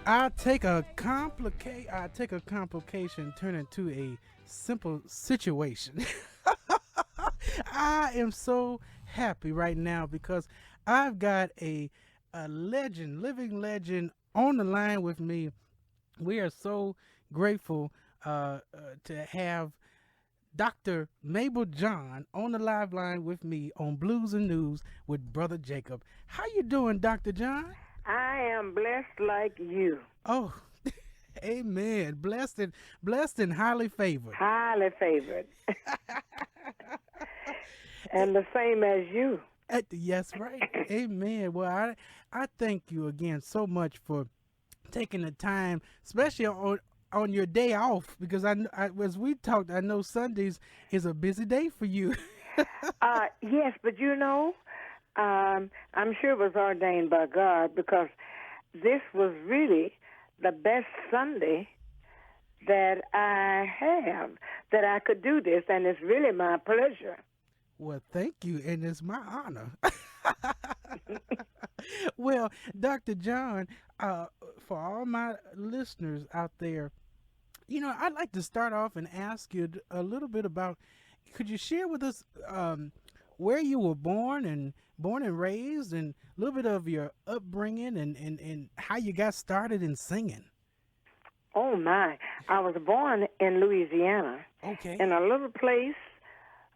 I take a complication, turn it into a simple situation. I am so happy right now because I've got a legend, living legend on the line with me. We are so grateful to have Dr. Mable John on the live line with me on Blues and News with Brother Jacob. How you doing, Dr. John? I am blessed like you. Oh, amen. Blessed and highly favored. Highly favored. And the same as you. Yes, right. Amen. Well, I thank you again so much for taking the time, especially on your day off, because as we talked, I know Sundays is a busy day for you. Yes, but I'm sure it was ordained by God because this was really the best Sunday that I have, that I could do this, and it's really my pleasure. Well, thank you, and it's my honor. Well, Dr. John, for all my listeners out there, I'd like to start off and ask you a little bit about, could you share with us where you were born and raised, and a little bit of your upbringing and how you got started in singing? Oh, my. I was born in Louisiana. Okay. In a little place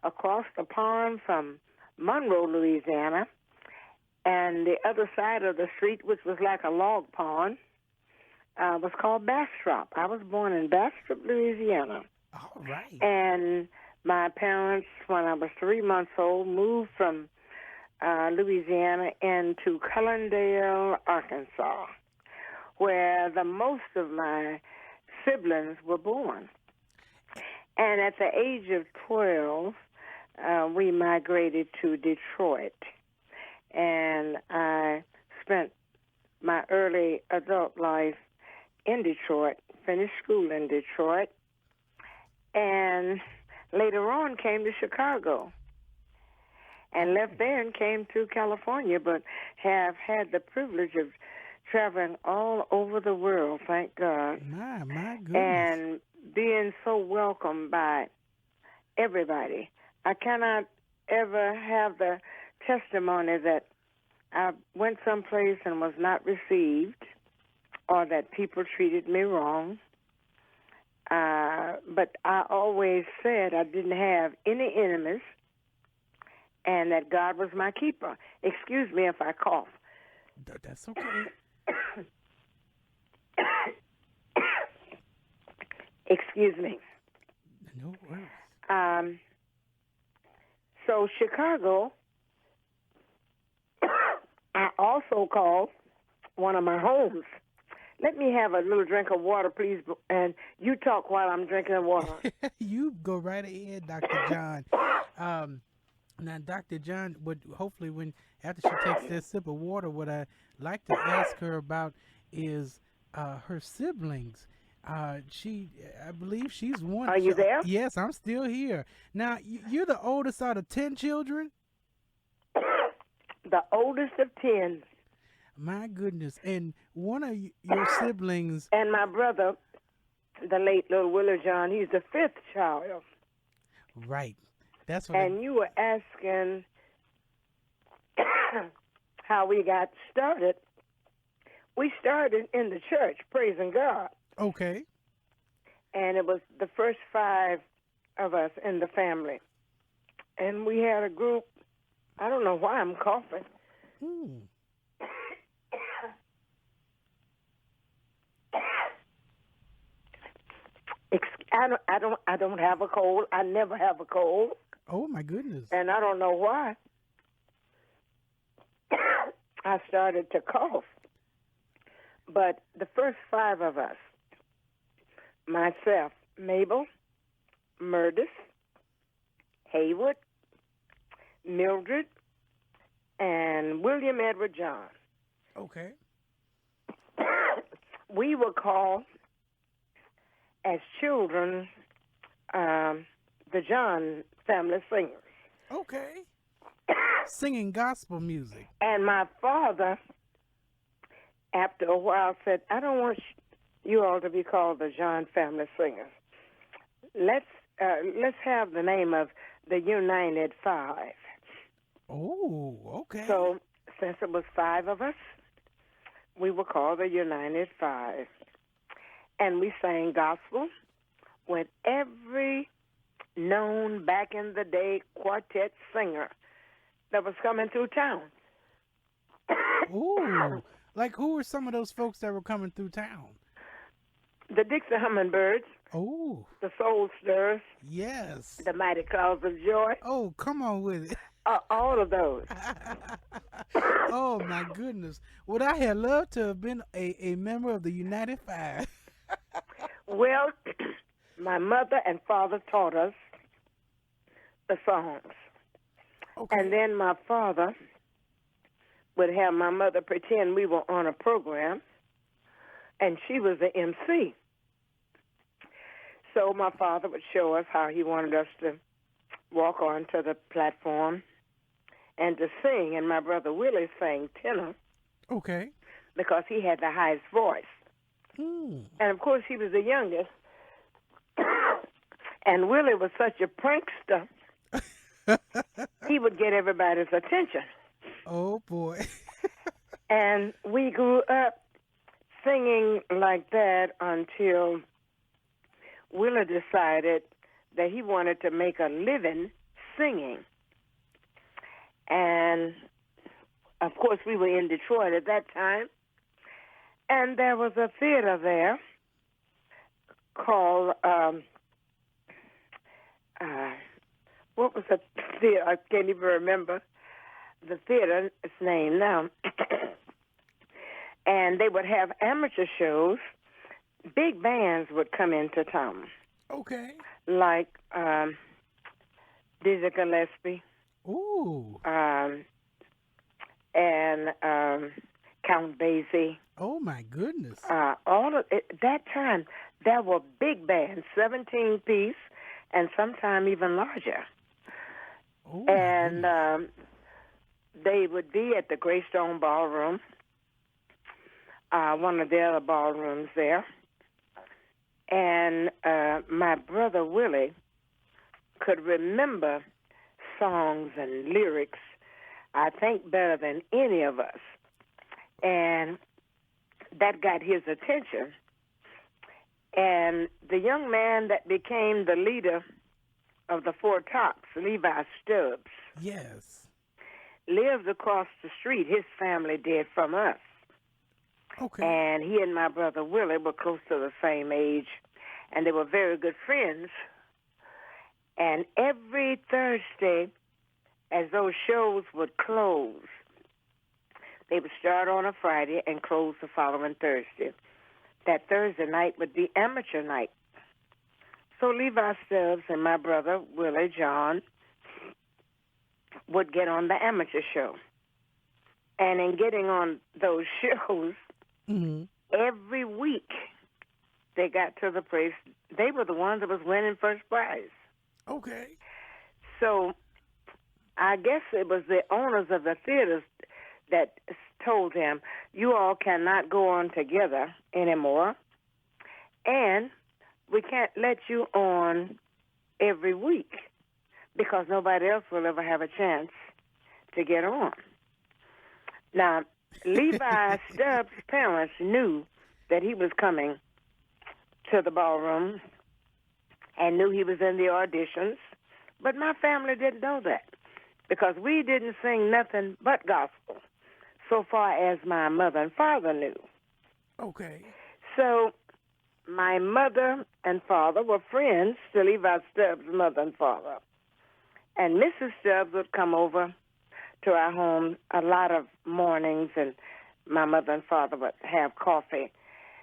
across the pond from Monroe, Louisiana, and the other side of the street, which was like a log pond, was called Bastrop. I was born in Bastrop, Louisiana. All right. And my parents, when I was 3 months old, moved from Louisiana into Cullendale, Arkansas, where the most of my siblings were born. And at the age of 12, we migrated to Detroit. And I spent my early adult life in Detroit, finished school in Detroit, and later on came to Chicago and left there and came to California, but have had the privilege of traveling all over the world, thank God. My goodness. And being so welcomed by everybody. I cannot ever have the testimony that I went someplace and was not received or that people treated me wrong. But I always said I didn't have any enemies and that God was my keeper. Excuse me if I cough. That's okay. Excuse me. No worries. So Chicago, I also call one of my homes. Let me have a little drink of water, please, and you talk while I'm drinking water. You go right ahead, Dr. John. Now, Dr. John, hopefully after she takes that sip of water, what I like to ask her about is her siblings. I believe she's one. Are you there? Yes, I'm still here. Now, you're the oldest out of 10 children? The oldest of 10. My goodness. And one of your siblings... And my brother, the late little Willie John, he's the 5th child. Right. That's what. And you were asking how we got started. We started in the church, praising God. Okay. And it was the first 5 of us in the family. And we had a group. I don't know why I'm coughing. I don't have a cold. I never have a cold. Oh my goodness. And I don't know why. I started to cough. But the first 5 of us, myself, Mabel, Murdis, Haywood, Mildred, and William Edward John. Okay. We were called, as children, the John family singers. Okay. Singing gospel music. And my father after a while, said, I don't want you all to be called the John Family Singers. Let's have the name of the United Five. Oh, okay. So since it was 5 of us, we were called the United Five. And we sang gospel with every known back in the day quartet singer that was coming through town. Ooh, like who were some of those folks that were coming through town? The Dixie Hummingbirds, Oh, the Soul Stirrers, yes. the Mighty Clouds of Joy, Oh, come on with it. all of those. Oh, my goodness. Would I have loved to have been a member of the United Five? Well, my mother and father taught us the songs. Okay. And then my father would have my mother pretend we were on a program, and she was the MC. So my father would show us how he wanted us to walk onto the platform and to sing, and my brother Willie sang tenor Okay. because he had the highest voice. Mm. And, of course, he was the youngest, and Willie was such a prankster, he would get everybody's attention. Oh, boy. And we grew up singing like that until Willie decided that he wanted to make a living singing. And, of course, we were in Detroit at that time. And there was a theater there called, what was the theater? I can't even remember the theater's name now. And they would have amateur shows. Big bands would come into town, Okay. like Dizzy Gillespie Ooh. and Count Basie. Oh, my goodness. All of at that time, there were big bands, 17-piece, and sometimes even larger. Oh, my And goodness. they would be at the Greystone Ballroom, one of the other ballrooms there. And my brother Willie could remember songs and lyrics, I think, better than any of us. And that got his attention. And the young man that became the leader of the Four Tops, Levi Stubbs, Yes. lives across the street. His family did from us. Okay. And he and my brother Willie were close to the same age, and they were very good friends. And every Thursday, as those shows would close, they would start on a Friday and close the following Thursday. That Thursday night would be amateur night. So Levi Stubbs and my brother Willie John would get on the amateur show. And in getting on those shows, Mm-hmm. every week they got to the place. They were the ones that was winning first prize. Okay. So I guess it was the owners of the theaters that told him, you all cannot go on together anymore, and we can't let you on every week because nobody else will ever have a chance to get on. Now, Levi Stubbs' parents knew that he was coming to the ballroom and knew he was in the auditions, but my family didn't know that because we didn't sing nothing but gospel so far as my mother and father knew. Okay. So my mother and father were friends to Levi Stubbs' mother and father. And Mrs. Stubbs would come over to our home a lot of mornings, and my mother and father would have coffee.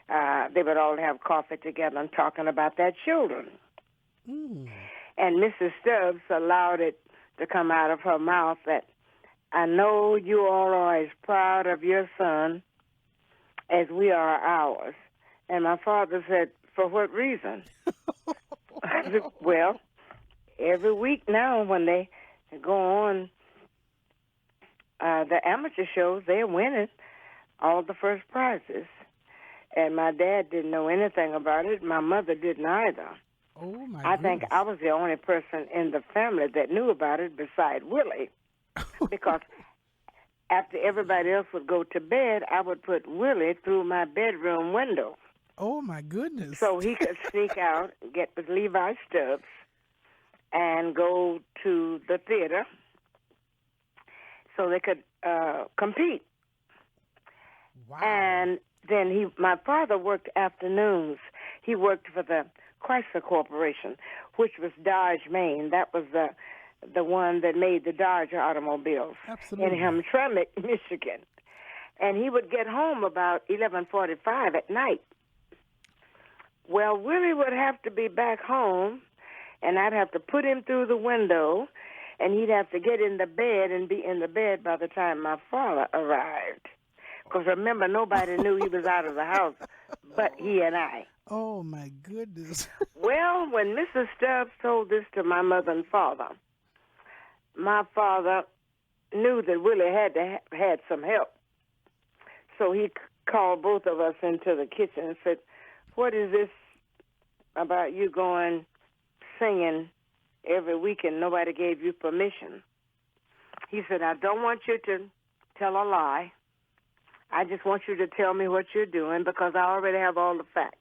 They would all have coffee together and talking about their children. Mm. And Mrs. Stubbs allowed it to come out of her mouth that, I know you all are as proud of your son as we are ours. And my father said, for what reason? I said, well, every week now when they go on the amateur shows, they're winning. all the first prizes. And my dad didn't know anything about it. My mother didn't either. Oh, my I think goodness. I was the only person in the family that knew about it beside Willie, because after everybody else would go to bed, I would put Willie through my bedroom window Oh, my goodness. so he could sneak out, get with Levi Stubbs, and go to the theater so they could compete. Wow. And then my father worked afternoons. He worked for the Chrysler Corporation, which was Dodge, Maine. That was the one that made the Dodge automobiles. Absolutely. In Hamtramck, Michigan. And he would get home about 11:45 at night. Well, Willie would have to be back home, and I'd have to put him through the window, and he'd have to get in the bed and be in the bed by the time my father arrived. Because remember, nobody knew he was out of the house but he and I. Oh, my goodness. Well, when Mrs. Stubbs told this to my mother and father, my father knew that Willie had some help. So he called both of us into the kitchen and said, "What is this about you going singing every weekend? Nobody gave you permission." He said, "I don't want you to tell a lie. I just want you to tell me what you're doing because I already have all the facts."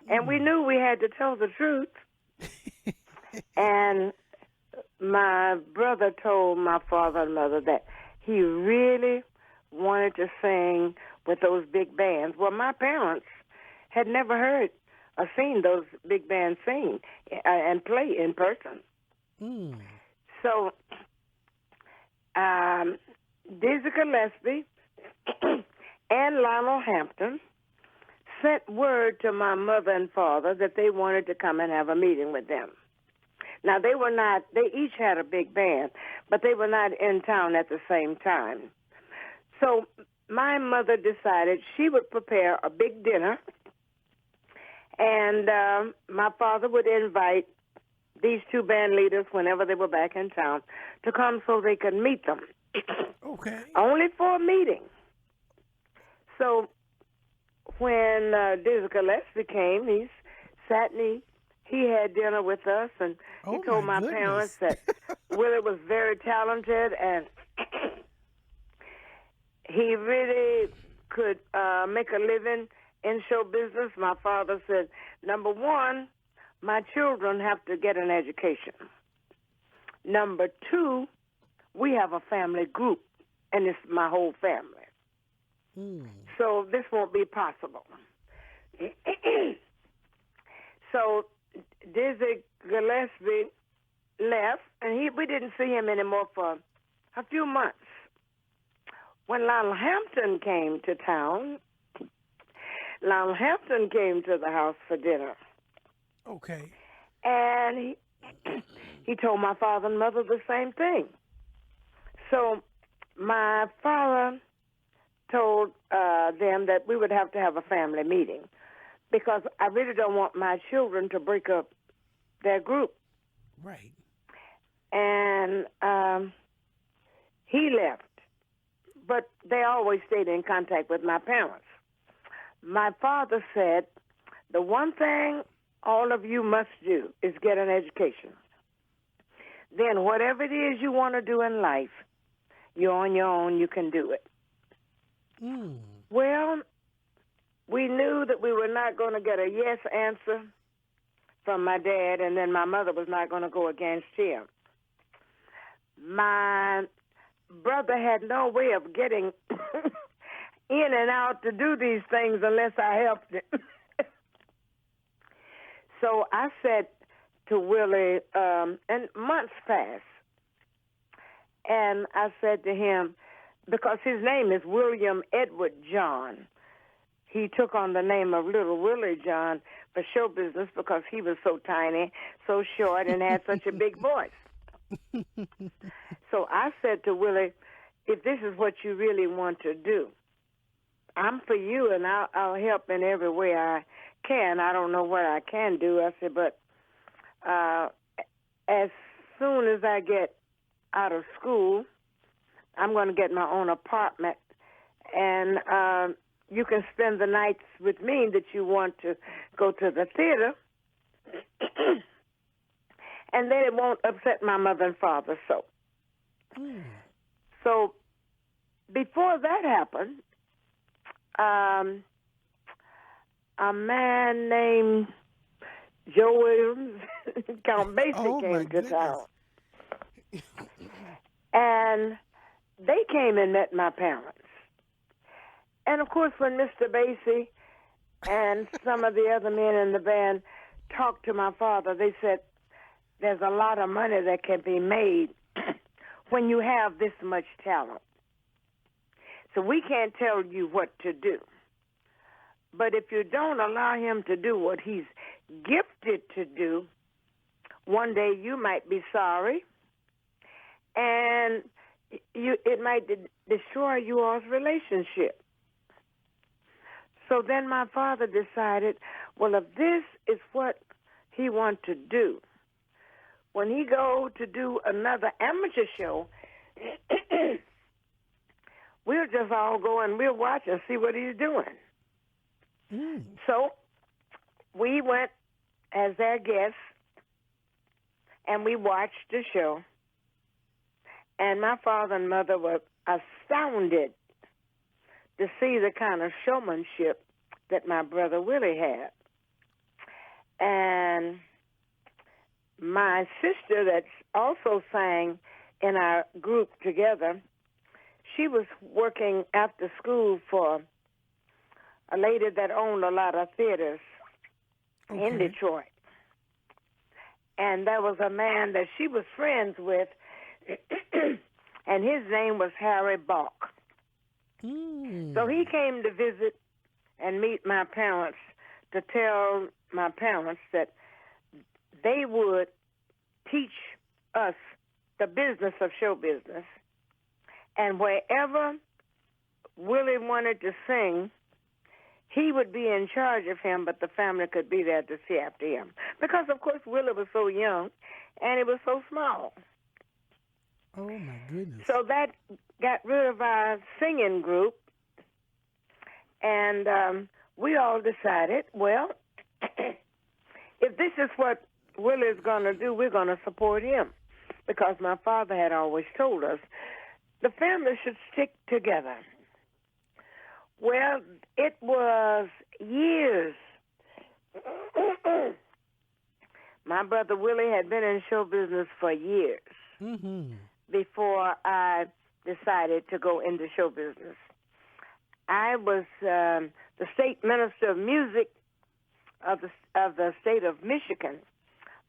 And we knew we had to tell the truth. And my brother told my father and mother that he really wanted to sing with those big bands. Well, my parents had never heard or seen those big bands sing and play in person. Mm. So Dizzy Gillespie and Lionel Hampton sent word to my mother and father that they wanted to come and have a meeting with them. Now, they each had a big band, but they were not in town at the same time. So my mother decided she would prepare a big dinner, and my father would invite these two band leaders whenever they were back in town to come so they could meet them. Okay. Only for a meeting. So when Dizzy Gillespie came, he sat and he had dinner with us, and he told my parents that Willie was very talented and he really could make a living in show business. My father said, "Number one, my children have to get an education. Number two, we have a family group, and it's my whole family. So this won't be possible." So Dizzy Gillespie left, and we didn't see him anymore for a few months. When Lionel Hampton came to town, Lionel Hampton came to the house for dinner. Okay. And he told my father and mother the same thing. So my father told them that we would have to have a family meeting because I really don't want my children to break up their group. Right. And he left, but they always stayed in contact with my parents. My father said, "The one thing all of you must do is get an education. Then whatever it is you want to do in life, you're on your own, you can do it." Well, we knew that we were not going to get a yes answer from my dad, and then my mother was not going to go against him. My brother had no way of getting in and out to do these things unless I helped him. So I said to Willie, and months passed, and I said to him, because his name is William Edward John, he took on the name of Little Willie John for show business because he was so tiny, so short, and had such a big voice. So I said to Willie, "If this is what you really want to do, I'm for you, and I'll help in every way I can. I don't know what I can do." I said, "But as soon as I get out of school, I'm going to get my own apartment, and you can spend the nights with me that you want to go to the theater, and then it won't upset my mother and father. So before that happened, a man named Joe Williams, Count Basie, came to town. And they came and met my parents. And, of course, when Mr. Basie and some of the other men in the band talked to my father, they said, there's a lot of money that can be made when you have this much talent. So we can't tell you what to do. But if you don't allow him to do what he's gifted to do, one day you might be sorry, and it might destroy you all's relationship. So then my father decided, well, if this is what he wants to do, when he go to do another amateur show, we'll just all go and we'll watch and see what he's doing. So we went as their guests, and we watched the show. And my father and mother were astounded to see the kind of showmanship that my brother Willie had. And my sister, that also sang in our group together, she was working after school for a lady that owned a lot of theaters in Detroit. And there was a man that she was friends with, and his name was Harry Balk. So he came to visit and meet my parents to tell my parents that they would teach us the business of show business. And wherever Willie wanted to sing, he would be in charge of him, but the family could be there to see after him. Because, of course, Willie was so young, and he was so small. Oh, my goodness. So that got rid of our singing group, and we all decided, well, if this is what Willie's going to do, we're going to support him. Because my father had always told us the family should stick together. Well, it was years. My brother Willie had been in show business for years before I decided to go into show business. I was the state minister of music of the state of Michigan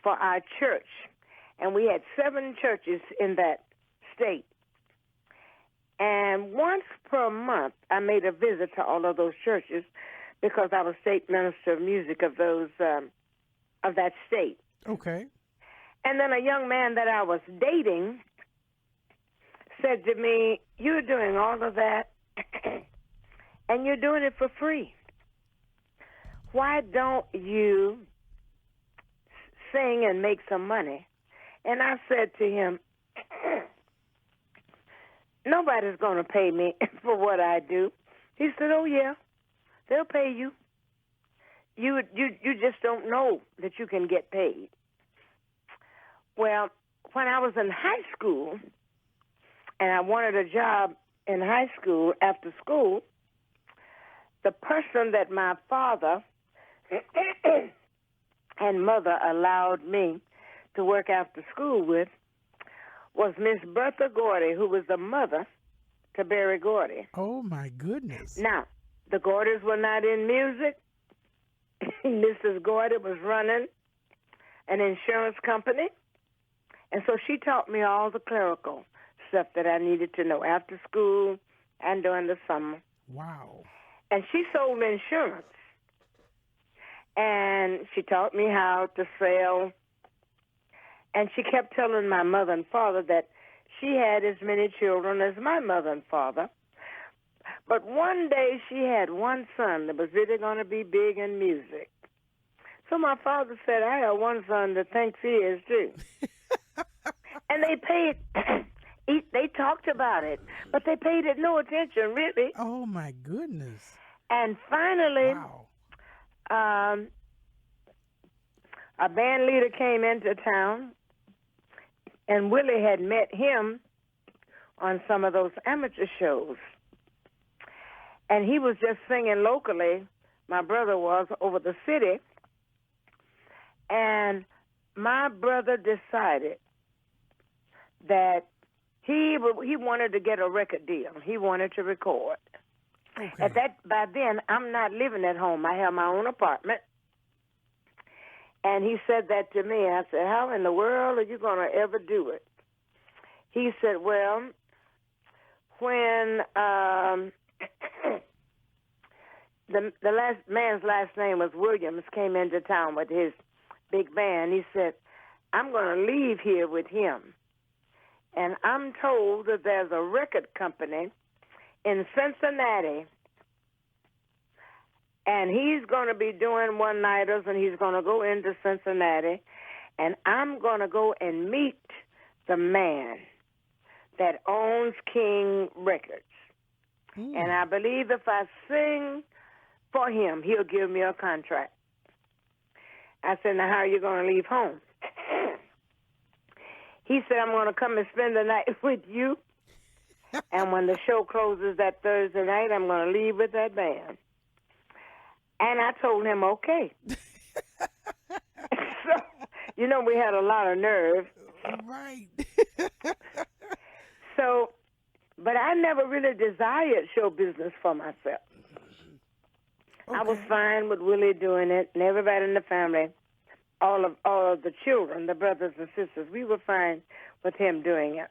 for our church, and we had 7 churches in that state. And once per month, I made a visit to all of those churches because I was state minister of music of those of that state. Okay. And then a young man that I was dating said to me, "You're doing all of that, and you're doing it for free. Why don't you sing and make some money?" And I said to him, "Nobody's going to pay me for what I do." He said, "Oh, yeah, they'll pay you. You just don't know that you can get paid." Well, when I was in high school and I wanted a job in high school after school, the person that my father and mother allowed me to work after school with was Miss Bertha Gordy, who was the mother to Berry Gordy. Oh, my goodness. Now, the Gordys were not in music. Mrs. Gordy was running an insurance company, and so she taught me all the clerical stuff that I needed to know after school and during the summer. Wow. And she sold insurance, and she taught me how to sell. And she kept telling my mother and father that she had as many children as my mother and father. But one day she had one son that was really going to be big in music. So my father said, "I have one son that thinks he is too." And they paid They talked about it, but they paid it no attention, really. Oh, my goodness. And finally, Wow. a band leader came into town, and Willie had met him on some of those amateur shows. And he was just singing locally, my brother was, over the city. And my brother decided that he wanted to get a record deal. He wanted to record. Okay. By then, I'm not living at home. I have my own apartment. And he said that to me. I said, how in the world are you going to ever do it? He said, well, when the last man's last name was Williams, came into town with his big band, he said, I'm going to leave here with him. And I'm told that there's a record company in Cincinnati, and he's going to be doing one-nighters, and he's going to go into Cincinnati, and I'm going to go and meet the man that owns King Records. And I believe if I sing for him, he'll give me a contract. I said, now, how are you going to leave home? He said, I'm going to come and spend the night with you. And when the show closes that Thursday night, I'm going to leave with that band. And I told him, okay. So, we had a lot of nerve. Right. So, but I never really desired show business for myself. I was fine with Willie doing it, and everybody in the family, all of the children, the brothers and sisters, we were fine with him doing it.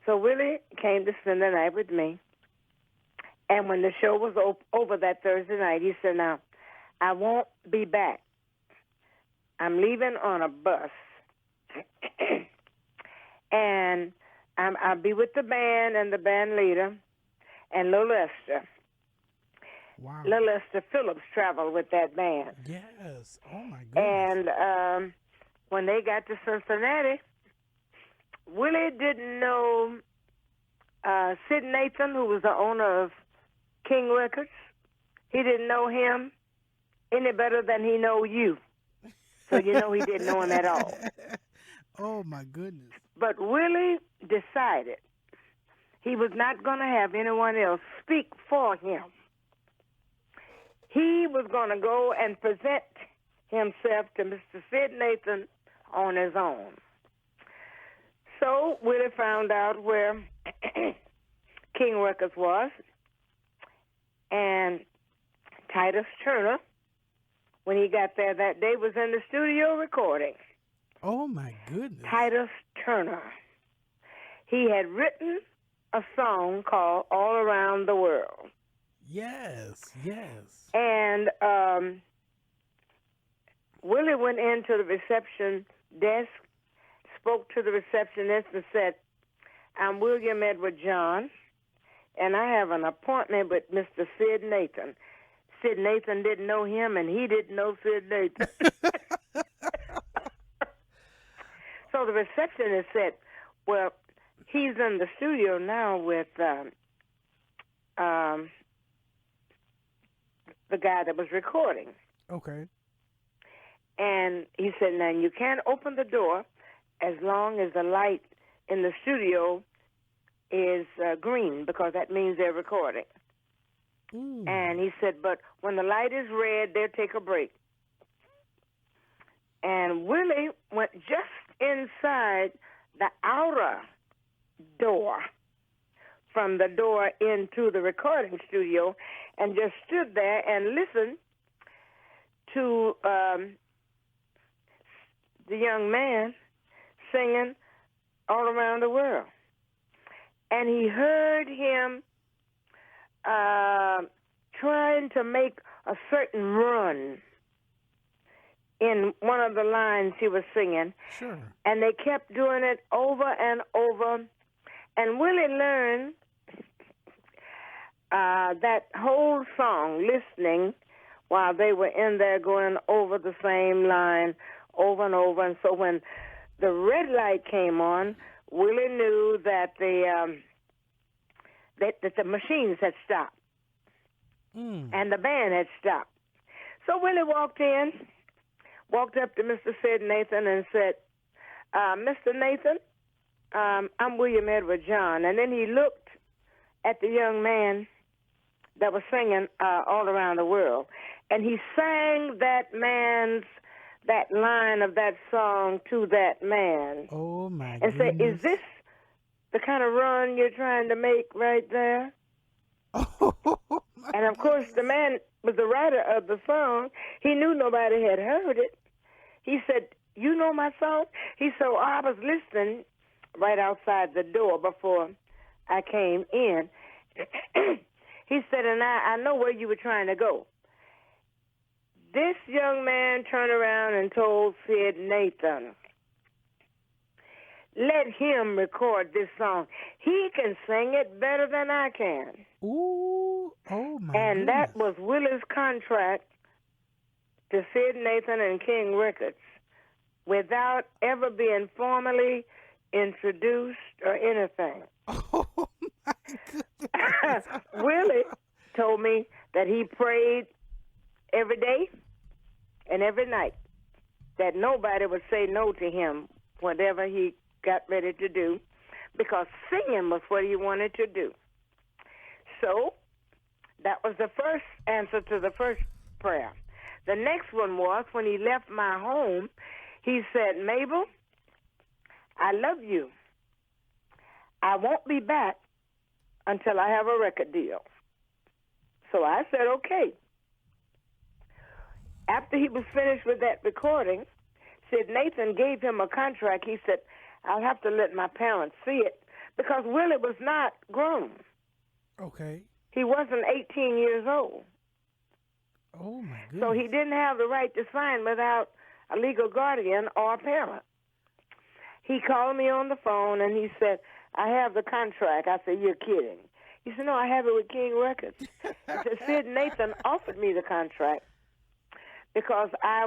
So Willie came to spend the night with me, and when the show was over that Thursday night, he said, now, I won't be back. I'm leaving on a bus, and I'll be with the band and the band leader and Little Esther. Wow. Little Esther Phillips traveled with that band. Yes. Oh, my goodness. And when they got to Cincinnati, Willie didn't know Sid Nathan, who was the owner of King Records. He didn't know him any better than he know you. So he didn't know him at all. Oh, my goodness. But Willie decided he was not going to have anyone else speak for him. He was going to go and present himself to Mr. Sid Nathan on his own. So Willie found out where King Records was, and Titus Turner, when he got there that day, was in the studio recording. Oh, my goodness. Titus Turner. He had written a song called All Around the World. Yes. And Willie went into the reception desk, spoke to the receptionist and said, I'm William Edward John, and I have an appointment with Mr. Sid Nathan. Sid Nathan didn't know him, and he didn't know Sid Nathan. So the receptionist said, well, he's in the studio now with the guy that was recording. Okay. And he said, now, you can't open the door as long as the light in the studio is green, because that means they're recording. And he said, but when the light is red, they'll take a break. And Willie went just inside the outer door from the door into the recording studio and just stood there and listened to the young man singing All Around the World. And he heard him trying to make a certain run in one of the lines he was singing. Sure. And they kept doing it over and over. And Willie learned that whole song, listening while they were in there going over the same line over and over. And so when the red light came on, Willie knew that the machines had stopped and the band had stopped. So Willie walked up to Mr. Sid Nathan and said, Mr. Nathan, I'm William Edward John. And then he looked at the young man that was singing all around the world. And he sang that line of that song to that man. Oh, my and goodness. And said, is this the kind of run you're trying to make right there? And, of course, the man was the writer of the song. He knew nobody had heard it. He said, you know my song? He said, I was listening right outside the door before I came in. He said, and I know where you were trying to go. This young man turned around and told Sid Nathan, let him record this song. He can sing it better than I can. Ooh, oh my And goodness. that was Willie's contract to Sid Nathan and King Records without ever being formally introduced or anything. Oh my goodness. Willie told me that he prayed every day and every night that nobody would say no to him whatever he got ready to do, because singing was what he wanted to do. So that was the first answer to the first prayer. The next one was when he left my home, he said, Mabel, I love you. I won't be back until I have a record deal. So I said, okay. After he was finished with that recording, Sid Nathan gave him a contract. He said, I'll have to let my parents see it, because Willie was not grown. Okay. He wasn't 18 years old. Oh, my goodness. So he didn't have the right to sign without a legal guardian or a parent. He called me on the phone and he said, I have the contract. I said, you're kidding. He said, no, I have it with King Records. He said, Sid Nathan offered me the contract because I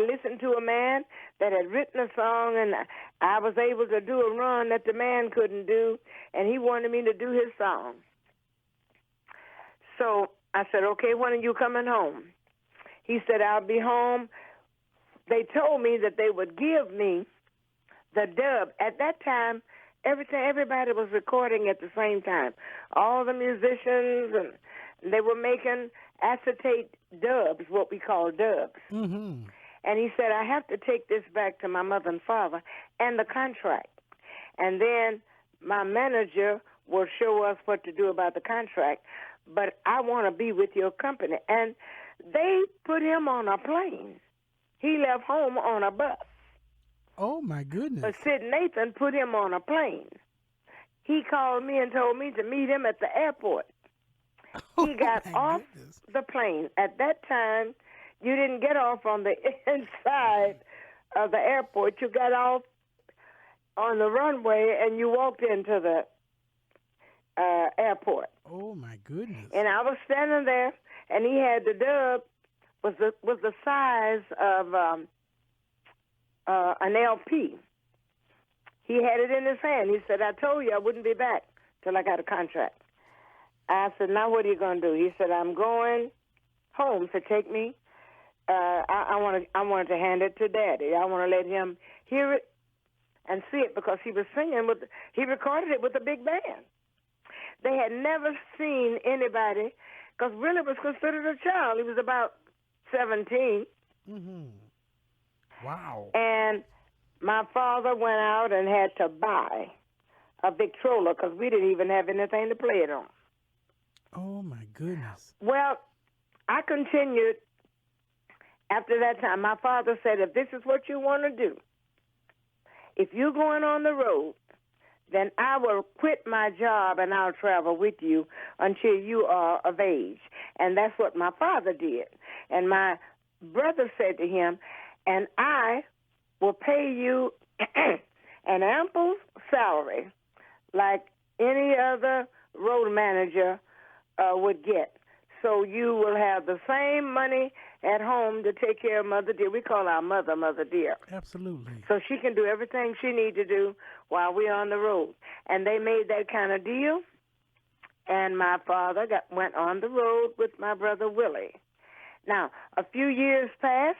listened to a man that had written a song, and I was able to do a run that the man couldn't do, and he wanted me to do his song. So I said, okay, when are you coming home? He said, I'll be home. They told me that they would give me the dub. At that time, everybody was recording at the same time. All the musicians, and they were making acetate dubs, what we call dubs. Mm-hmm. And he said, I have to take this back to my mother and father and the contract. And then my manager will show us what to do about the contract, but I want to be with your company. And they put him on a plane. He left home on a bus. Oh, my goodness. But Sid Nathan put him on a plane. He called me and told me to meet him at the airport. He got off the plane. At that time, you didn't get off on the inside of the airport. You got off on the runway and you walked into the airport. Oh, my goodness. And I was standing there, and he had the dub was the size of an LP. He had it in his hand. He said, I told you I wouldn't be back till I got a contract. I said, now what are you going to do? He said, I'm going home, so take me. I wanted to hand it to Daddy. I want to let him hear it and see it, because he was singing he recorded it with a big band. They had never seen anybody, because Willie was considered a child. He was about 17. Mm-hmm. Wow. And my father went out and had to buy a Victrola, because we didn't even have anything to play it on. Oh, my goodness. Well, I continued. After that time, my father said, if this is what you want to do, if you're going on the road, then I will quit my job and I'll travel with you until you are of age. And that's what my father did. And my brother said to him, and I will pay you an ample salary like any other road manager would get. so you will have the same money at home to take care of Mother Dear. We call our mother Mother Dear. Absolutely. So she can do everything she needs to do while we're on the road. And they made that kind of deal. And my father went on the road with my brother Willie. Now, a few years passed,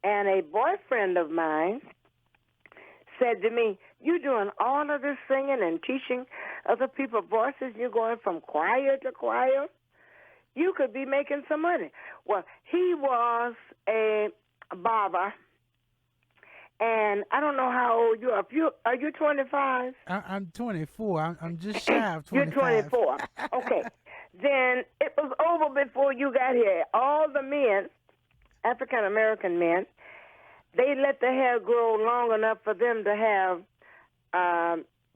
and a boyfriend of mine said to me, "You doing all of this singing and teaching other people voices? You're going from choir to choir? You could be making some money." Well, he was a barber, and I don't know how old you are. Are you 25? I'm 24. I'm just shy of 25. You're 24. Okay. Then it was over before you got here. All the men, African-American men, they let their hair grow long enough for them to have,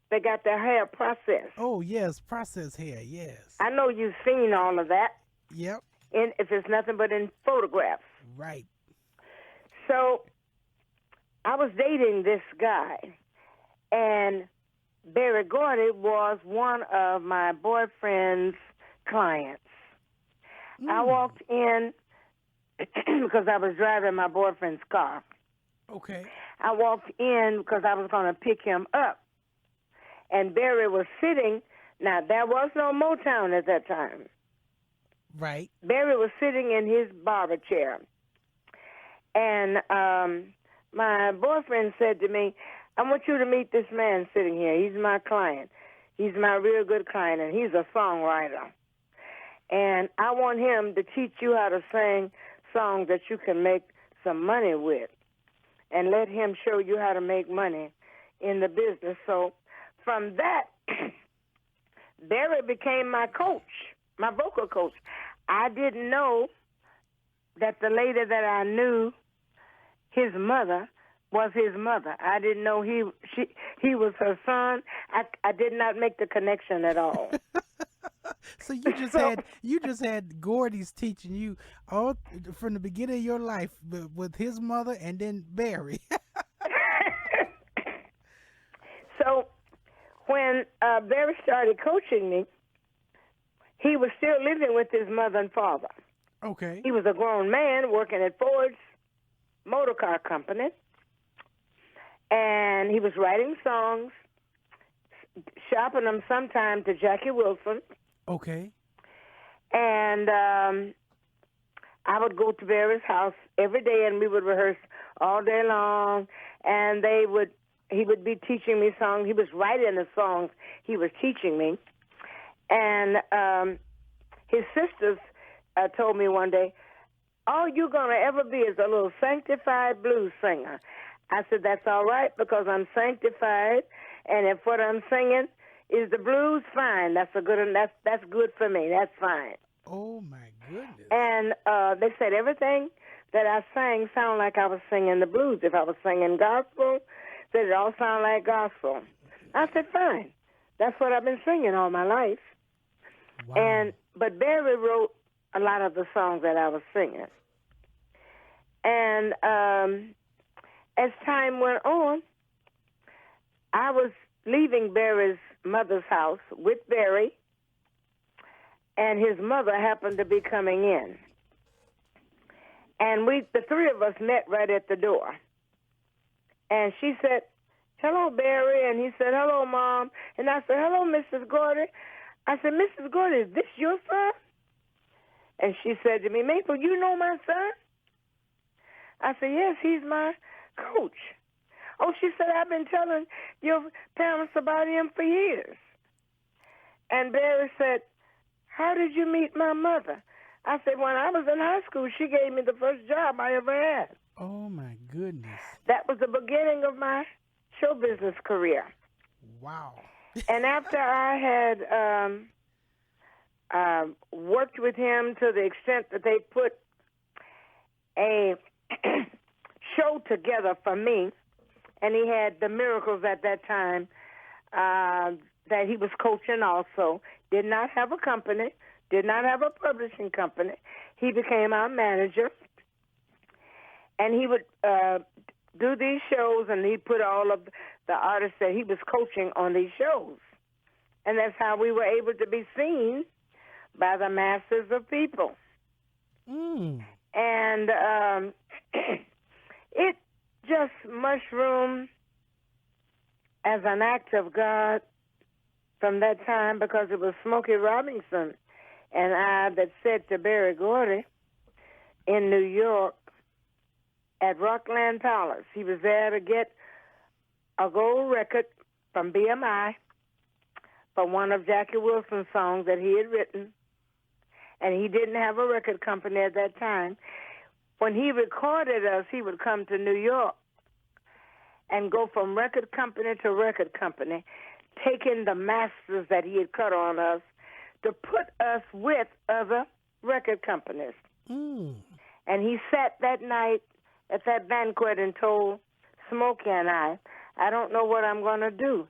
they got their hair processed. Oh, yes, processed hair, yes. I know you've seen all of that. Yep. If it's nothing but in photographs. Right. So I was dating this guy, and Barry Gordy was one of my boyfriend's clients. I walked in because I was driving my boyfriend's car. Okay. I walked in because I was going to pick him up. And Barry was sitting. Now, there was no Motown at that time. Right. Barry was sitting in his barber chair. And my boyfriend said to me, "I want you to meet this man sitting here. He's my client. He's my real good client, and he's a songwriter. And I want him to teach you how to sing songs that you can make some money with, and let him show you how to make money in the business." So from that, Barry became my coach, my vocal coach. I didn't know that the lady that I knew, his mother, was his mother. I didn't know he was her son. I did not make the connection at all. So you just had Gordy's teaching you all from the beginning of your life with his mother and then Barry. So when Barry started coaching me, he was still living with his mother and father. Okay. He was a grown man working at Ford's motor car company, and he was writing songs, shopping them sometime to Jackie Wilson. Okay. And I would go to Barry's house every day, and we would rehearse all day long. And he would be teaching me songs. He was writing the songs he was teaching me. And his sisters told me one day, "All you're going to ever be is a little sanctified blues singer." I said, "That's all right, because I'm sanctified, and if what I'm singing is the blues, fine. That's good for me. That's fine." Oh my goodness! And they said everything that I sang sounded like I was singing the blues. If I was singing gospel, said it all sounded like gospel. I said, "Fine. That's what I've been singing all my life." Wow. But Barry wrote a lot of the songs that I was singing. And as time went on, I was leaving Barry's mother's house with Barry, and his mother happened to be coming in. And the three of us met right at the door. And she said, "Hello, Barry." And he said, "Hello, Mom." And I said, "Hello, Mrs. Gordy." I said, "Mrs. Gordy, is this your son?" And she said to me, "Mable, you know my son?" I said, "Yes, he's my coach." Oh, she said, "I've been telling your parents about him for years." And Barry said, "How did you meet my mother?" I said, "When I was in high school, she gave me the first job I ever had." Oh my goodness! That was the beginning of my show business career. Wow. And after I had worked with him to the extent that they put a show together for me, and he had the Miracles at that time that he was coaching also, did not have a company, did not have a publishing company. He became our manager, and he would do these shows, and he put all of the artists that he was coaching on these shows. And that's how we were able to be seen by the masses of people. And it just mushroomed as an act of God from that time, because it was Smokey Robinson and I that said to Berry Gordy in New York at Rockland Palace. He was there to get a gold record from BMI for one of Jackie Wilson's songs that he had written, and he didn't have a record company at that time. When he recorded us, he would come to New York and go from record company to record company, taking the masters that he had cut on us to put us with other record companies. And he sat that night at that banquet and told Smokey and I don't know what I'm going to do,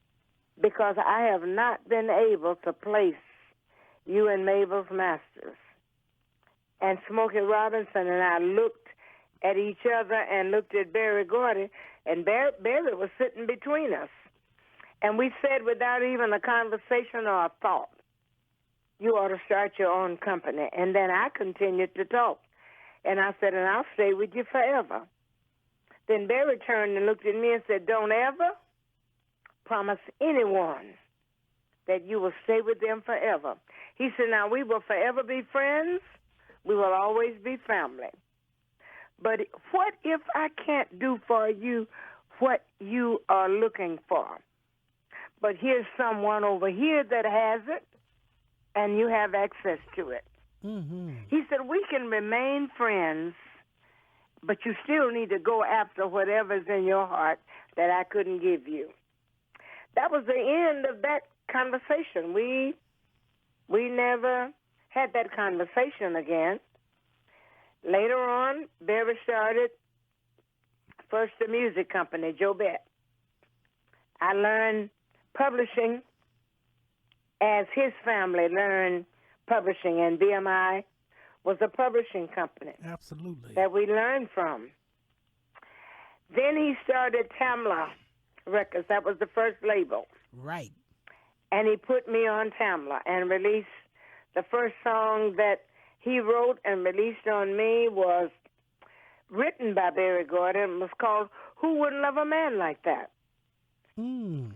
because I have not been able to place you in Mabel's masters. And Smokey Robinson and I looked at each other and looked at Berry Gordy, and Berry was sitting between us. And we said, without even a conversation or a thought, you ought to start your own company. And then I continued to talk. And I said, and I'll stay with you forever. Then Berry turned and looked at me and said, don't ever promise anyone that you will stay with them forever. He said, now, we will forever be friends. We will always be family. But what if I can't do for you what you are looking for? But here's someone over here that has it, and you have access to it. He said, we can remain friends, but you still need to go after whatever's in your heart that I couldn't give you. That was the end of that conversation. We never had that conversation again. Later on, Berry started first a music company, Joe Bett. I learned publishing as his family learned publishing, and BMI was a publishing company. Absolutely. That we learned from. Then he started Tamla Records. That was the first label. Right. And he put me on Tamla and released the first song that he wrote and released on me was written by Berry Gordy and was called Who Wouldn't Love a Man Like That? And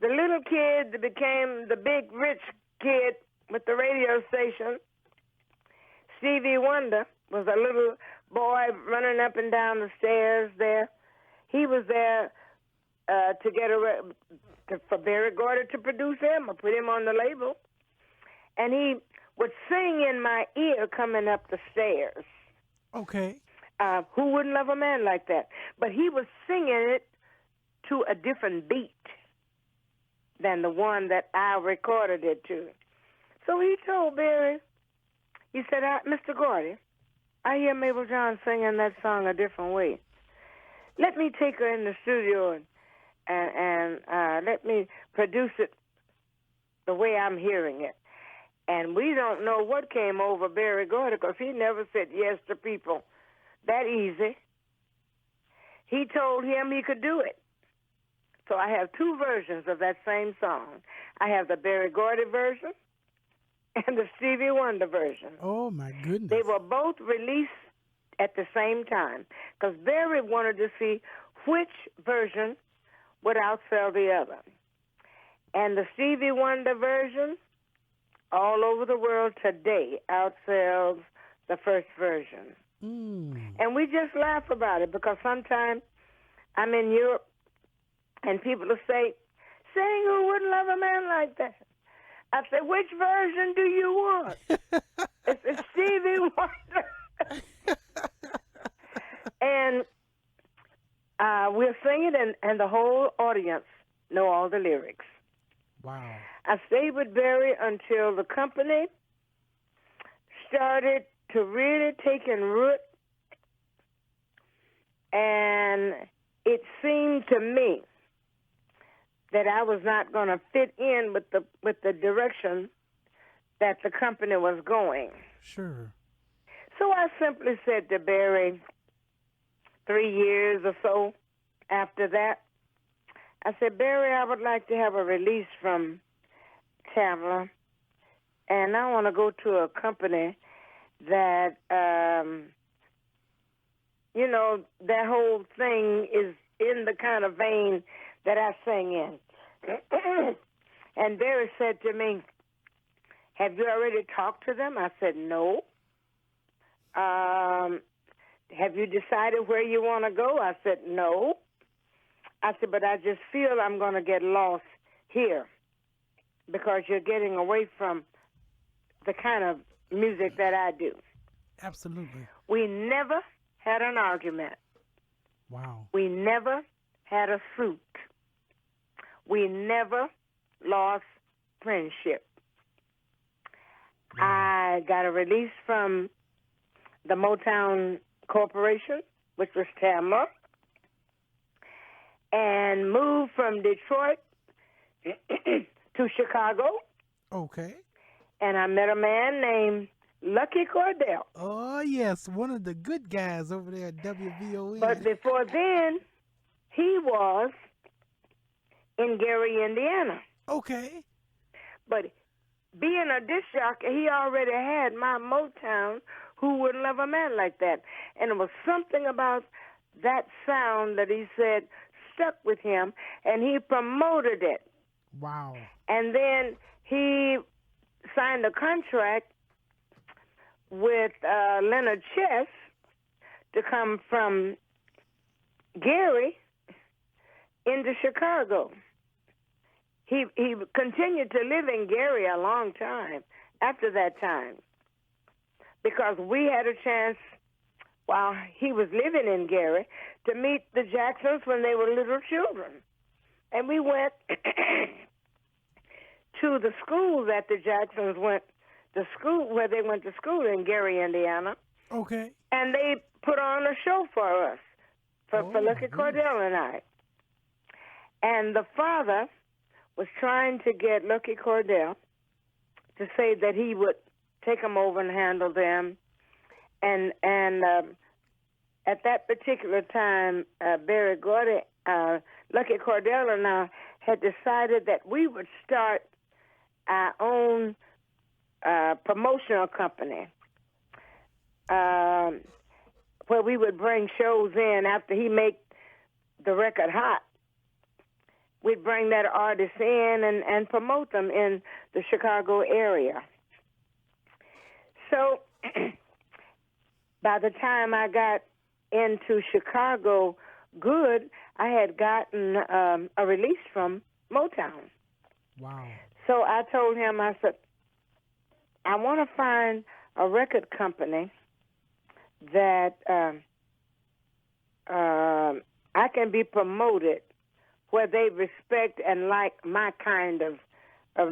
the little kid that became the big rich kid with the radio station, Stevie Wonder, was a little boy running up and down the stairs there. He was there to get for Berry Gordy to produce him or put him on the label. And he would sing in my ear coming up the stairs. Okay. Who wouldn't love a man like that? But he was singing it to a different beat than the one that I recorded it to. So he told Berry, he said, Mr. Gordy, I hear Mable John singing that song a different way. Let me take her in the studio and let me produce it the way I'm hearing it. And we don't know what came over Berry Gordy, because he never said yes to people that easy. He told him he could do it. So I have two versions of that same song. I have the Berry Gordy version and the Stevie Wonder version. Oh, my goodness. They were both released at the same time, because Berry wanted to see which version would outsell the other. And the Stevie Wonder version, all over the world today, outsells the first version. And we just laugh about it, because sometimes I'm in Europe and people will say, sing Who Wouldn't Love a Man Like That? I say, which version do you want? It's Stevie Wonder. And we'll sing it, and the whole audience know all the lyrics. Wow. I stayed with Berry until the company started to really take in root, and it seemed to me that I was not going to fit in with the direction that the company was going. Sure. So I simply said to Berry 3 years or so after that, I said, Berry, I would like to have a release from Tamla, and I want to go to a company that, that whole thing is in the kind of vein that I sing in. And Barry said to me, have you already talked to them? I said, no. Have you decided where you want to go? I said, no. I said, but I just feel I'm going to get lost here because you're getting away from the kind of music that I do. Absolutely. We never had an argument. Wow. We never had a suit. We never lost friendship. Wow. I got a release from the Motown Corporation, which was Tamla, and moved from Detroit to Chicago. Okay. And I met a man named Lucky Cordell. Oh, yes, one of the good guys over there at WVOE. But before then, he was in Gary, Indiana. Okay. But being a disc jockey, he already had my Motown, Who Wouldn't Love a Man Like That. And it was something about that sound that he said stuck with him, and he promoted it. Wow. And then he signed a contract with Leonard Chess to come from Gary into Chicago. He continued to live in Gary a long time after that time because we had a chance while he was living in Gary to meet the Jacksons when they were little children. And we went to the school that the Jacksons went, the school where they went to school in Gary, Indiana. Okay. And they put on a show for us, for Lucky Cordell and I. And the father was trying to get Lucky Cordell to say that he would take them over and handle them. And at that particular time, Barry Gordy, Lucky Cordell and I had decided that we would start our own promotional company where we would bring shows in after he made the record hot. We'd bring that artist in and promote them in the Chicago area. So by the time I got into Chicago good, I had gotten a release from Motown. Wow. So I told him, I said, I want to find a record company that I can be promoted where they respect and like my kind of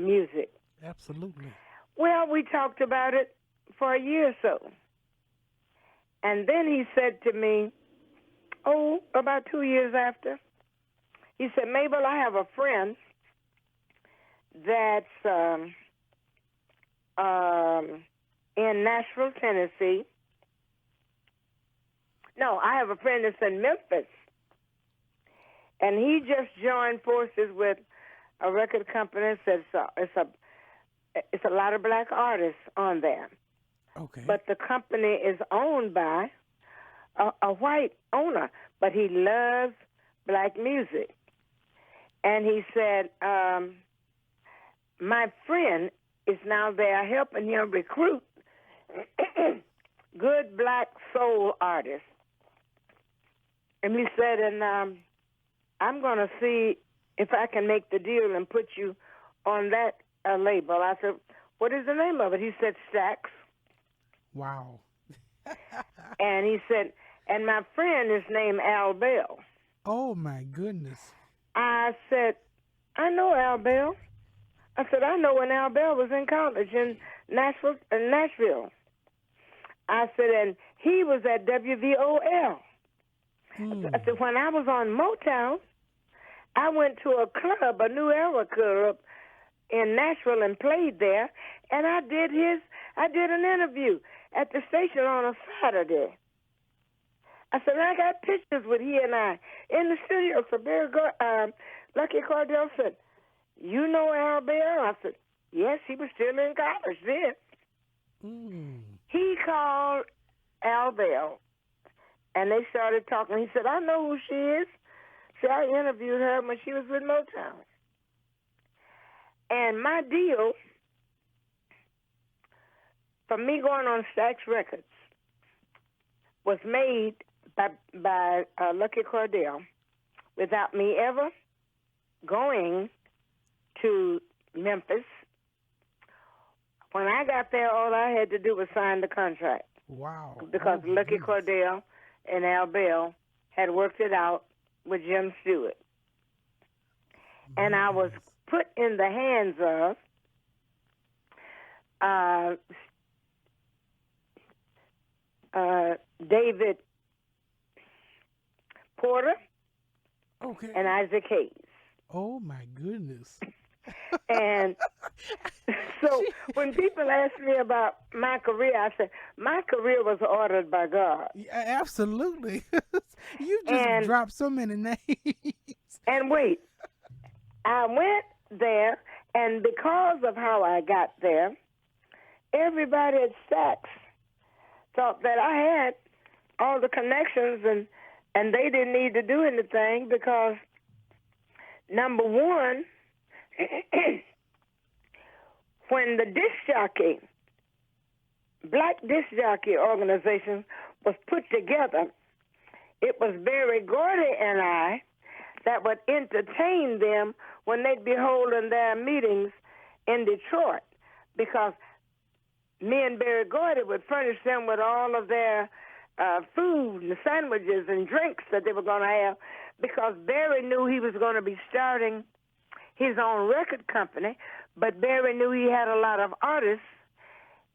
music. Absolutely. Well, we talked about it for a year or so. And then he said to me, about 2 years after, he said, Mabel, I have a friend that's in Nashville, Tennessee. No, I have a friend that's in Memphis. And he just joined forces with a record company. It's a lot of black artists on there. Okay. But the company is owned by a white owner, but he loves black music. And he said, my friend is now there helping him recruit good black soul artists. And he said, I'm going to see if I can make the deal and put you on that label. I said, what is the name of it? He said, Stax. Wow. And he said, and my friend is named Al Bell. Oh, my goodness. I said, I know Al Bell. I said, I know when Al Bell was in college in Nashville. I said, and he was at WVOL. I said, when I was on Motown, I went to a club, a New Era club in Nashville and played there, and I did an interview at the station on a Saturday. I said, I got pictures with he and I in the studio. So Lucky Cordell said, you know Al Bell? I said, Yes, he was still in college then. He called Al Bell, and they started talking. He said, I know who she is. See, I interviewed her when she was with Motown. And my deal for me going on Stax Records was made by Lucky Cordell without me ever going to Memphis. When I got there, all I had to do was sign the contract. Wow. Because Lucky Cordell and Al Bell had worked it out with Jim Stewart. And I was put in the hands of David Porter and Isaac Hayes. Oh, my goodness. And so when people ask me about my career, I say, my career was ordered by God. Yeah, absolutely. You just dropped so many names. And wait, I went there, and because of how I got there, everybody at Stax thought that I had all the connections, and they didn't need to do anything because, number one, when the Black Disc Jockey organization was put together, it was Berry Gordy and I that would entertain them when they'd be holding their meetings in Detroit, because me and Berry Gordy would furnish them with all of their food and sandwiches and drinks that they were going to have, because Berry knew he was going to be starting his own record company, but Berry knew he had a lot of artists,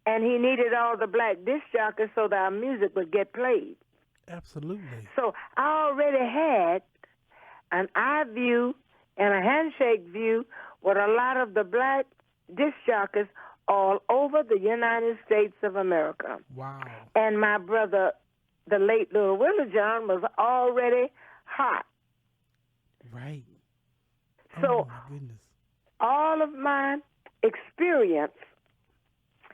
and he needed all the black disc jockeys so that our music would get played. Absolutely. So I already had an eye view and a handshake view with a lot of the black disc jockeys all over the United States of America. Wow. And my brother, the late little Willie John, was already hot. Right. So my goodness. all of my experience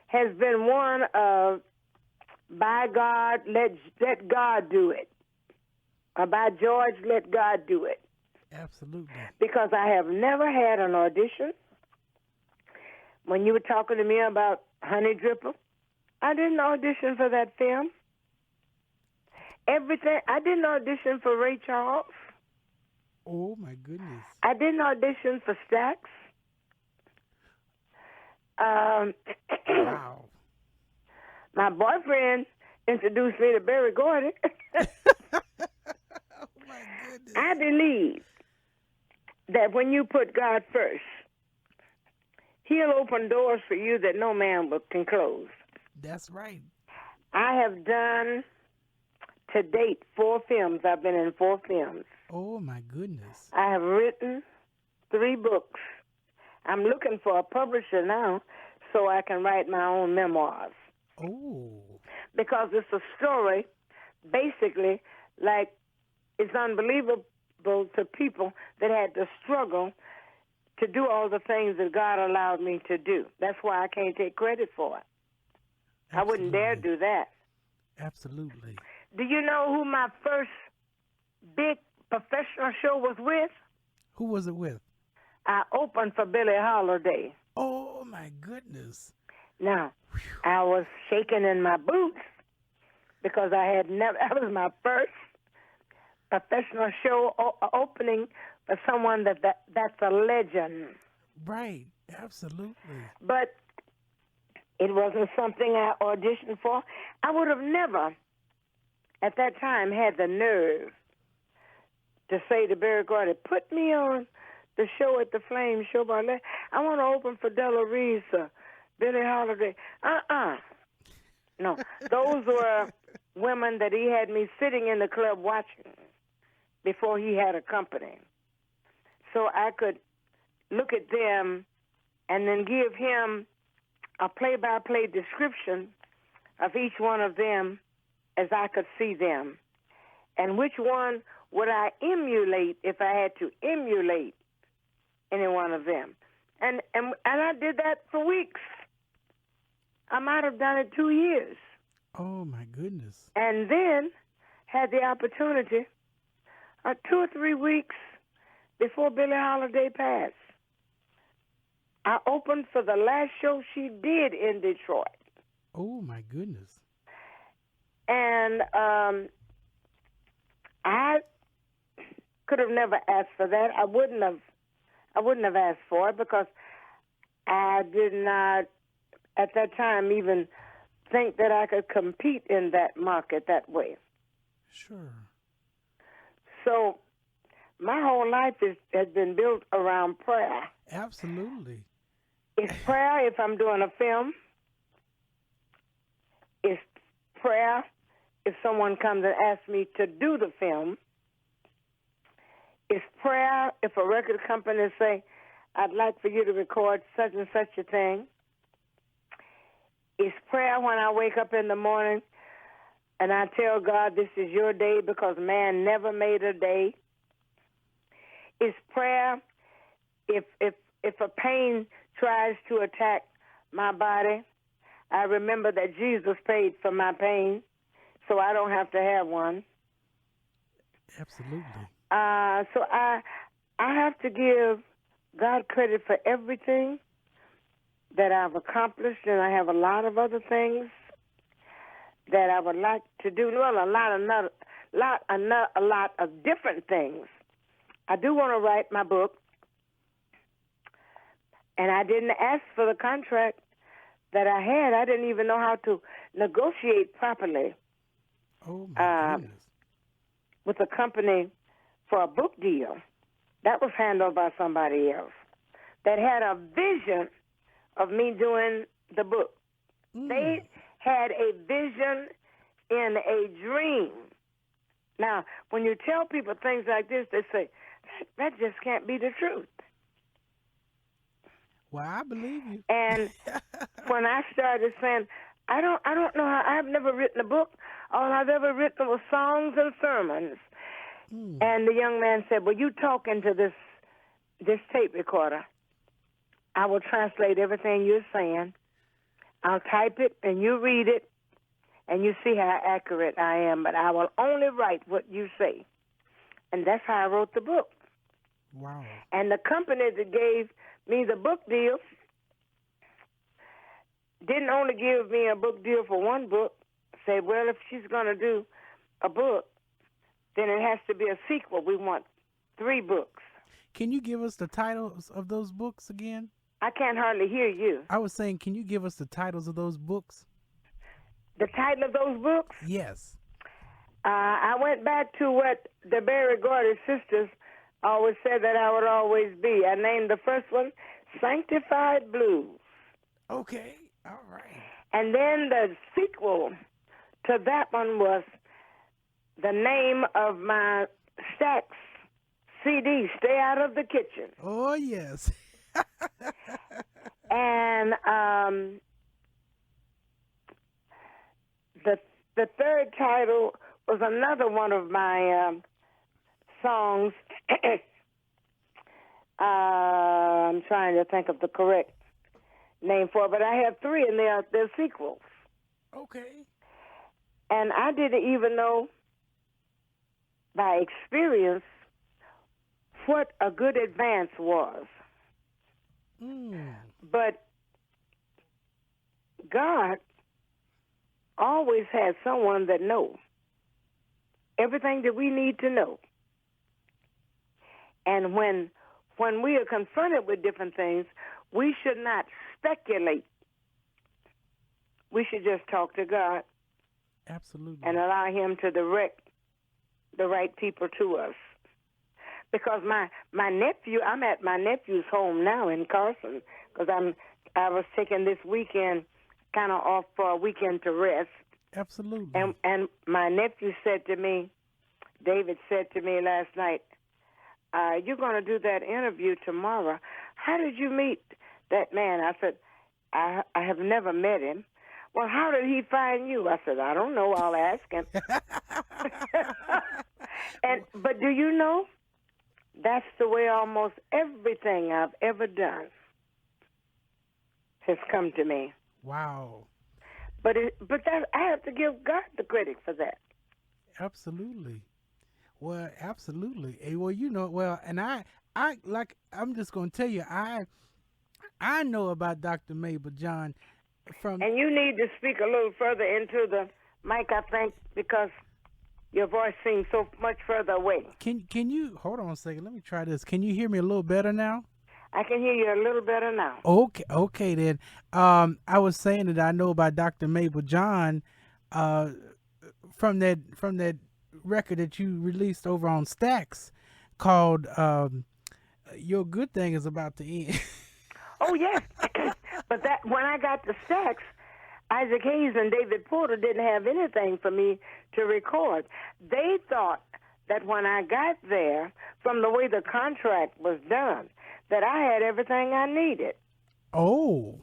has been one of, by God, let God do it. Or by George, let God do it. Absolutely. Because I have never had an audition. When you were talking to me about Honey Dripper, I didn't audition for that film. Everything, I didn't audition for Ray Charles. Oh, my goodness. I didn't audition for Stax. Wow. My boyfriend introduced me to Berry Gordy. Oh, my goodness. I believe that when you put God first, He'll open doors for you that no man can close. That's right. I have done, to date, 4 films. I've been in 4 films. Oh, my goodness. I have written 3 books. I'm looking for a publisher now so I can write my own memoirs. Oh. Because it's a story, basically, like, it's unbelievable to people that had to struggle to do all the things that God allowed me to do. That's why I can't take credit for it. Absolutely. I wouldn't dare do that. Absolutely. Do you know who my first big professional show was with? Who was it with? I opened for Billie Holiday. Oh, my goodness. Now, I was shaking in my boots because that was my first professional show opening for someone that's a legend. Right, absolutely. But it wasn't something I auditioned for. I would have never, at that time, had the nerve to say to Berry Gordy, put me on the show at the Flame Show Ballet. I want to open for Della Reese, Billie Holiday. No, those were women that he had me sitting in the club watching before he had a company. So I could look at them and then give him a play-by-play description of each one of them as I could see them. And which one would I emulate if I had to emulate any one of them? And I did that for weeks. I might have done it 2 years. Oh, my goodness. And then had the opportunity 2 or 3 weeks before Billie Holiday passed. I opened for the last show she did in Detroit. Oh, my goodness. And I could have never asked for that. I wouldn't have asked for it because I did not at that time even think that I could compete in that market that way. Sure. So my whole life has been built around prayer. Absolutely. It's prayer if I'm doing a film. It's prayer if someone comes and asks me to do the film. It's prayer if a record company say, I'd like for you to record such and such a thing. It's prayer when I wake up in the morning and I tell God this is your day because man never made a day. It's prayer if a pain tries to attack my body. I remember that Jesus paid for my pain, so I don't have to have one. Absolutely. So I have to give God credit for everything that I've accomplished, and I have a lot of other things that I would like to do. Well, a lot of different things. I do want to write my book, and I didn't ask for the contract that I had. I didn't even know how to negotiate properly. Oh, my goodness. With a company for a book deal. That was handled by somebody else that had a vision of me doing the book. They had a vision in a dream. Now, when you tell people things like this, they say, that just can't be the truth. Well, I believe you. And when I started saying, I don't know how, I've never written a book. All I've ever written was songs and sermons. And the young man said, well, you talk into this tape recorder. I will translate everything you're saying. I'll type it, and you read it, and you see how accurate I am. But I will only write what you say. And that's how I wrote the book. Wow. And the company that gave me the book deal didn't only give me a book deal for one book. Said, well, if she's going to do a book, then it has to be a sequel. We want 3 books. Can you give us the titles of those books again? I can't hardly hear you. I was saying, can you give us the titles of those books? The title of those books? Yes. I went back to what the Berry Gordy sisters always said that I would always be. I named the first one Sanctified Blues. Okay. All right. And then the sequel to that one was the name of my Stax CD, Stay Out of the Kitchen. Oh, yes. And the third title was another one of my songs. I'm trying to think of the correct name for it, but I have 3, and they're sequels. Okay. And I didn't even know by experience what a good advance was. But God always has someone that knows everything that we need to know. And when we are confronted with different things, we should not speculate. We should just talk to God. Absolutely. And allow him to direct the right people to us. Because my nephew, I'm at my nephew's home now in Carson, because I was taking this weekend kind of off for a weekend to rest. Absolutely. And my nephew said to me, David said to me last night, you're going to do that interview tomorrow. How did you meet that man? I said, I have never met him. Well, how did he find you? I said, I don't know. I'll ask him. But do you know, that's the way almost everything I've ever done has come to me. Wow. But that I have to give God the credit for that. Absolutely. Well, absolutely. Well, and I'm just going to tell you, I know about Dr. Mable John from. And you need to speak a little further into the mic, I think, because your voice seems so much further away. Can you hold on a second? Let me try this. Can you hear me a little better now? I can hear you a little better now. Okay then. I was saying that I know about Dr. Mable John, from that record that you released over on Stax, called "Your Good Thing Is About to End." Oh yes, but that when I got the Stax, Isaac Hayes and David Porter didn't have anything for me to record. They thought that when I got there, from the way the contract was done, that I had everything I needed. Oh.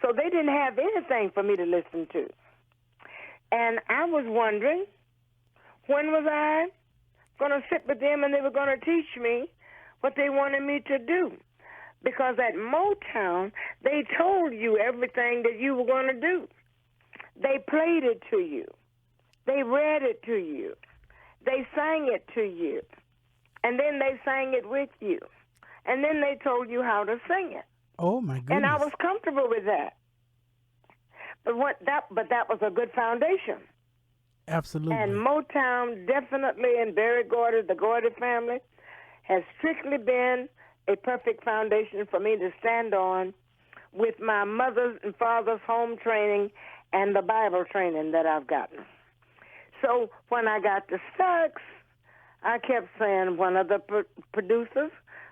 So they didn't have anything for me to listen to. And I was wondering, when was I going to sit with them and they were going to teach me what they wanted me to do? Because at Motown, they told you everything that you were going to do. They played it to you. They read it to you. They sang it to you. And then they sang it with you. And then they told you how to sing it. Oh, my goodness. And I was comfortable with that. But that was a good foundation. Absolutely. And Motown definitely, and Barry Gordy, the Gordy family, has strictly been a perfect foundation for me to stand on with my mother's and father's home training and the Bible training that I've gotten. So when I got the Stax, I kept saying one of the producers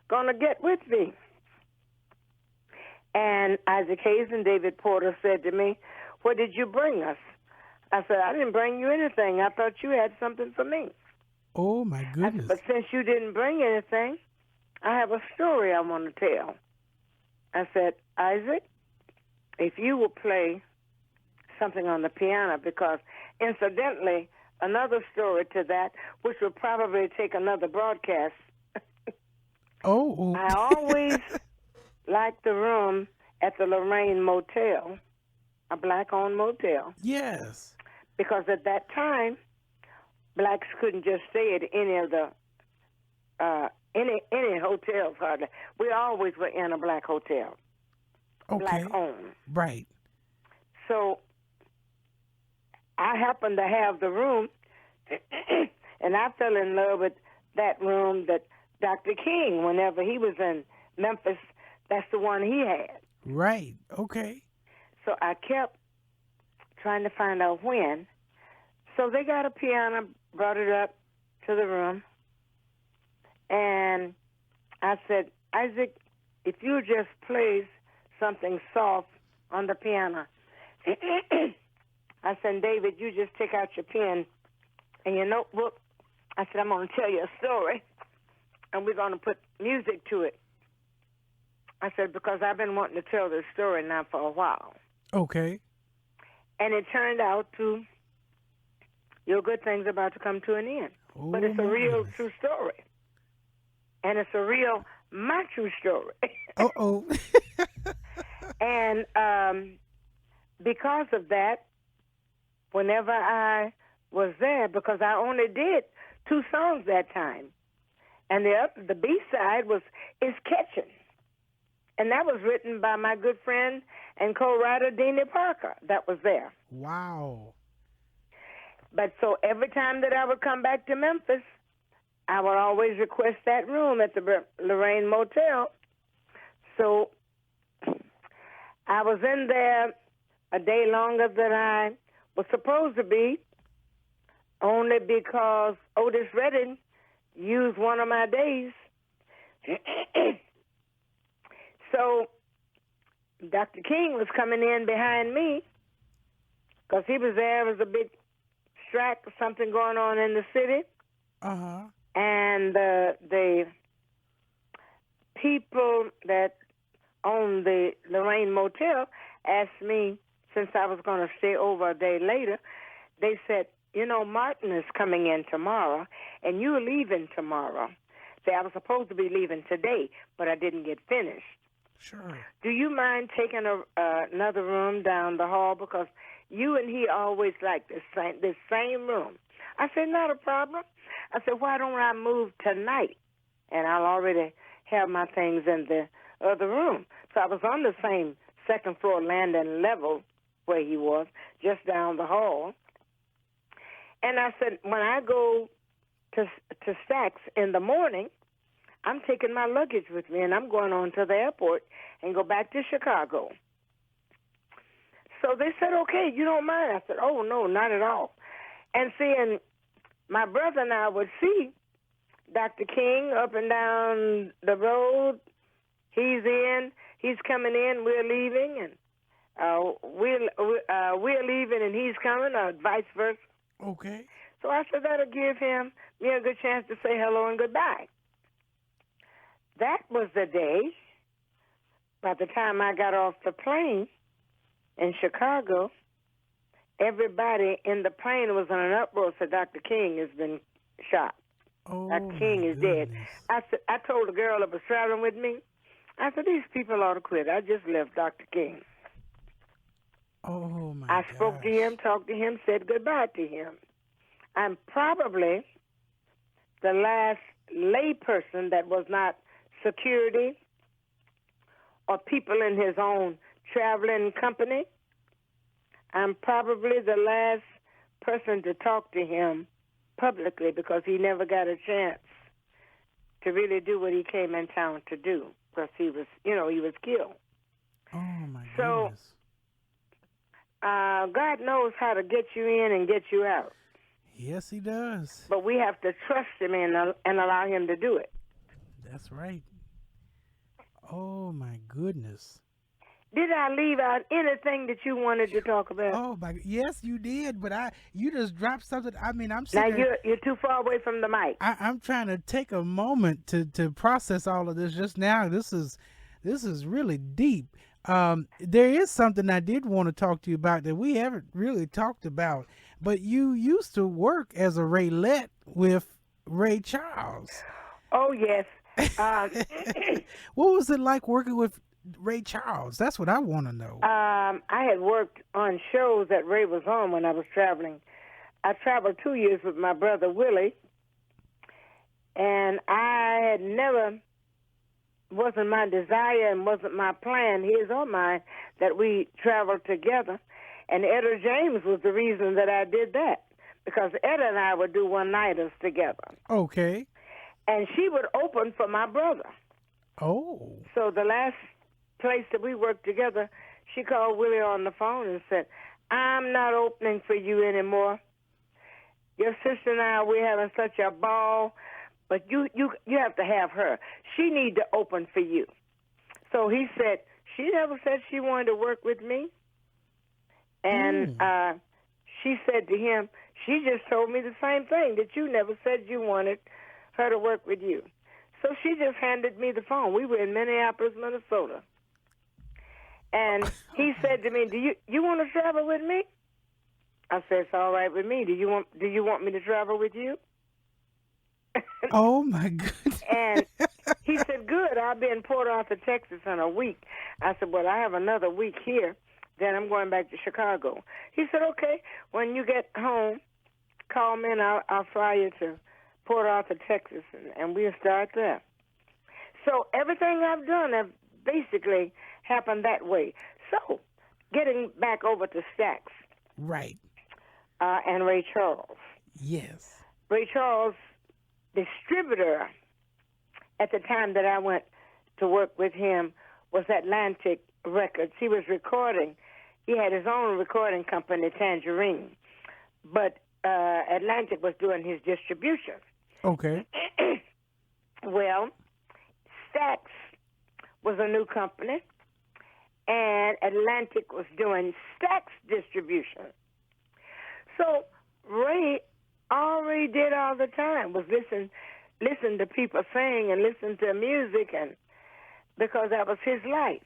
going to get with me. And Isaac Hayes and David Porter said to me, "What did you bring us?" I said, "I didn't bring you anything. I thought you had something for me." Oh, my goodness. But since you didn't bring anything, I have a story I want to tell. I said, "Isaac, if you will play something on the piano," because incidentally, another story to that, which will probably take another broadcast. Oh. I always liked the room at the Lorraine Motel, a black-owned motel. Yes. Because at that time, blacks couldn't just stay at any of the any hotels hardly. We always were in a black hotel. Okay. Black-owned. Right. So I happened to have the room, and I fell in love with that room that Dr. King, whenever he was in Memphis, that's the one he had. Right. Okay. So I kept trying to find out when. So they got a piano, brought it up to the room, and I said, "Isaac, if you just play something soft on the piano." I said, "David, you just take out your pen and your notebook." I said, "I'm going to tell you a story, and we're going to put music to it." I said, because I've been wanting to tell this story now for a while. Okay. And it turned out to, your good thing's about to come to an end. Oh, but it's a real goodness. true story. And it's a real, my true story. Uh-oh. And because of that, whenever I was there, because I only did 2 songs that time, and the B-side was "It's Catching." And that was written by my good friend and co-writer, Deanie Parker, that was there. Wow. But so every time that I would come back to Memphis, I would always request that room at the Lorraine Motel. So I was in there a day longer than I was supposed to be, only because Otis Redding used one of my days. So Dr. King was coming in behind me because he was there. There was a big strike or something going on in the city. Uh-huh. And the people that owned the Lorraine Motel asked me, since I was going to stay over a day later, they said, Martin is coming in tomorrow, and you're leaving tomorrow. See, I was supposed to be leaving today, but I didn't get finished. Sure. Do you mind taking another room down the hall? Because you and he always like this same room. I said, not a problem. I said, why don't I move tonight? And I'll already have my things in the other room. So I was on the same second floor landing level where he was, just down the hall. And I said, when I go to Stacks in the morning, I'm taking my luggage with me, and I'm going on to the airport and go back to Chicago. So they said, okay, you don't mind? I said, oh, no, not at all. And seeing my brother and I would see Dr. King up and down the road. He's coming in, we're leaving, and we're leaving and he's coming, or vice versa. Okay. So I said that'll give me a good chance to say hello and goodbye. That was the day, by the time I got off the plane in Chicago, everybody in the plane was in an uproar, said Dr. King has been shot. Oh, Dr. King is dead. I told the girl that was traveling with me, I said, these people ought to quit. I just left Dr. King. Oh, my I spoke to him, talked to him, said goodbye to him. I'm probably the last lay person that was not security or people in his own traveling company. I'm probably the last person to talk to him publicly because he never got a chance to really do what he came in town to do because he was killed. Oh, my so, goodness. God knows how to get you in and get you out. Yes, he does. But we have to trust him and allow him to do it. That's right. Oh, my goodness. Did I leave out anything that you wanted to talk about? Oh, my, yes, you did, but you just dropped something. I mean, I'm now sitting you're too far away from the mic. I'm trying to take a moment to process all of this just now. This is really deep. There is something I did want to talk to you about that we haven't really talked about, but you used to work as a Raelette with Ray Charles. Oh, yes. What was it like working with Ray Charles? That's what I want to know. I had worked on shows that Ray was on when I was traveling. I traveled 2 years with my brother Willie, and I had wasn't my desire and wasn't my plan, his or mine, that we traveled together. And Etta James was the reason that I did that, because Etta and I would do one-nighters together. Okay. And she would open for my brother. Oh. So the last place that we worked together, she called Willie on the phone and said, I'm not opening for you anymore. Your sister and I, we're having such a ball, but you have to have her. She need to open for you. So he said, she never said she wanted to work with me. And she said to him, she just told me the same thing, that you never said you wanted her to work with you. So she just handed me the phone. We were in Minneapolis, Minnesota. And he said to me, do you want to travel with me? I said, it's all right with me. Do you want me to travel with you? Oh, my goodness. And he said, good, I'll be in Port Arthur, Texas in a week. I said, well, I have another week here. Then I'm going back to Chicago. He said, okay, when you get home, call me and I'll fly you to Port Arthur, Texas, and we'll start there. So everything I've done have basically happened that way. So getting back over to Stax. Right. And Ray Charles. Yes. Ray Charles, distributor at the time that I went to work with him was Atlantic Records. He was recording. He had his own recording company, Tangerine. But Atlantic was doing his distribution. Okay. Well, Stax was a new company, and Atlantic was doing Stax distribution. So Ray already did all the time, was listen to people sing and listen to music, and because that was his life.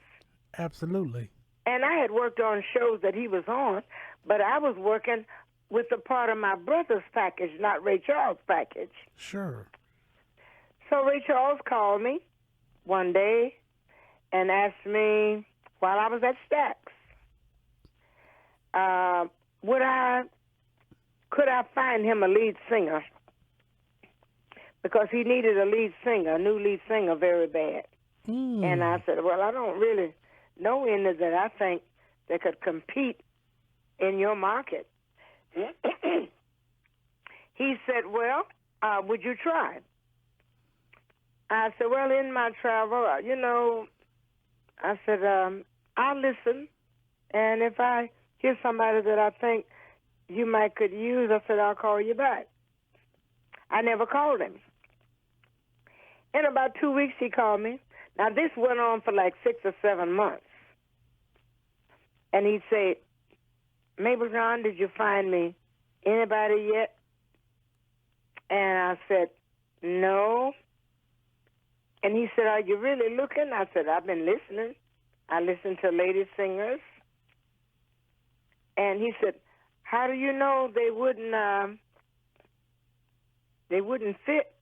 Absolutely. And I had worked on shows that he was on, but I was working with a part of my brother's package, not Ray Charles' package. Sure. So Ray Charles called me one day and asked me while I was at Stax, could I find him a lead singer, because he needed a lead singer, a new lead singer, very bad. And I said, well, I don't really know any that I think that could compete in your market. He said, well, would you try? I said, well, in my travel, I said, I'll listen, and if I hear somebody that I think you might could use, I said, I'll call you back. I never called him. In about 2 weeks, he called me. Now, this went on for like 6 or 7 months. And he'd say, Mable John, did you find me anybody yet? And I said, no. And he said, are you really looking? I said, I've been listening. I listen to lady singers. And he said, how do you know they wouldn't fit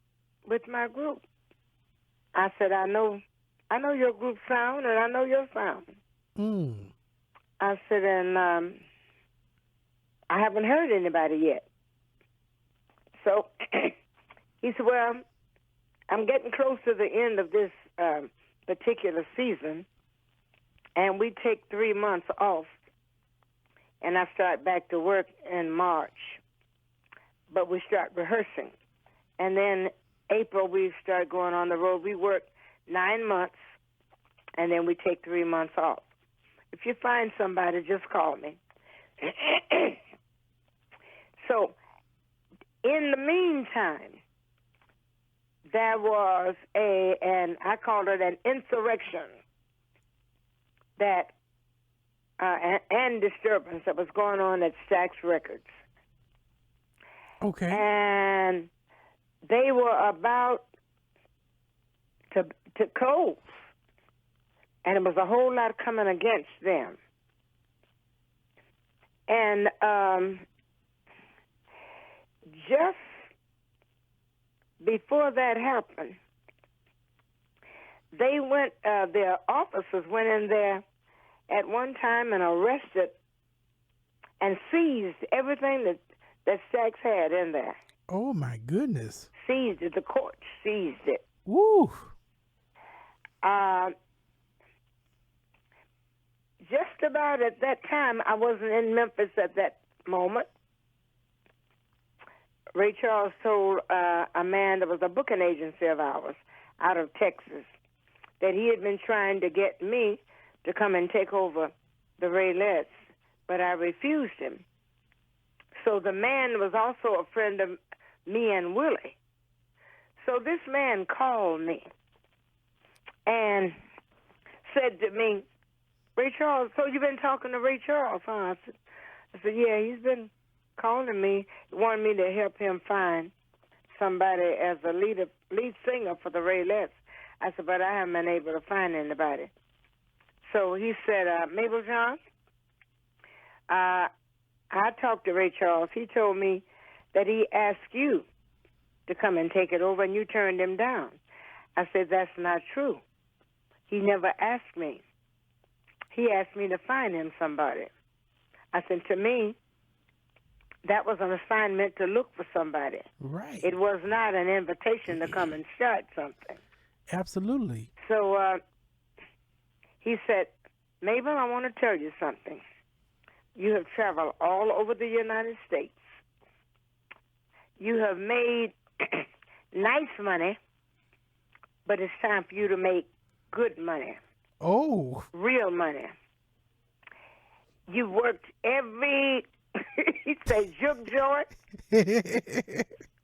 with my group? I said, I know your group sound, and I know your sound. I said, and I haven't heard anybody yet. So he said, well, I'm getting close to the end of this particular season, and we take 3 months off, and I start back to work in March. But we start rehearsing. And then April, we start going on the road. We work 9 months, and then we take 3 months off. If you find somebody, just call me. So, in the meantime, there was I call it an insurrection and disturbance that was going on at Stax Records. Okay. And they were about to close, and it was a whole lot coming against them. And just before that happened, they went. Their officers went in there at one time and arrested and seized everything that Stax had in there. Oh, my goodness. Seized it. The court seized it. Woo. Just about at that time, I wasn't in Memphis at that moment. Ray Charles told a man that was a booking agency of ours out of Texas that he had been trying to get me to come and take over the Raelettes, but I refused him. So the man was also a friend of me and Willie. So this man called me and said to me, Ray Charles, so you've been talking to Ray Charles, huh? I said, yeah, he's been calling me. He wanted me to help him find somebody as a lead singer for the Raelettes. I said, but I haven't been able to find anybody. So he said, Mable John, I talked to Ray Charles. He told me that he asked you to come and take it over, and you turned him down. I said, that's not true. He never asked me. He asked me to find him somebody. I said, to me, that was an assignment to look for somebody. Right. It was not an invitation to come and start something. Absolutely. So he said, Mabel, I want to tell you something. You have traveled all over the United States. You have made nice money, but it's time for you to make good money. Oh. Real money. You worked every, he'd say, juke joint.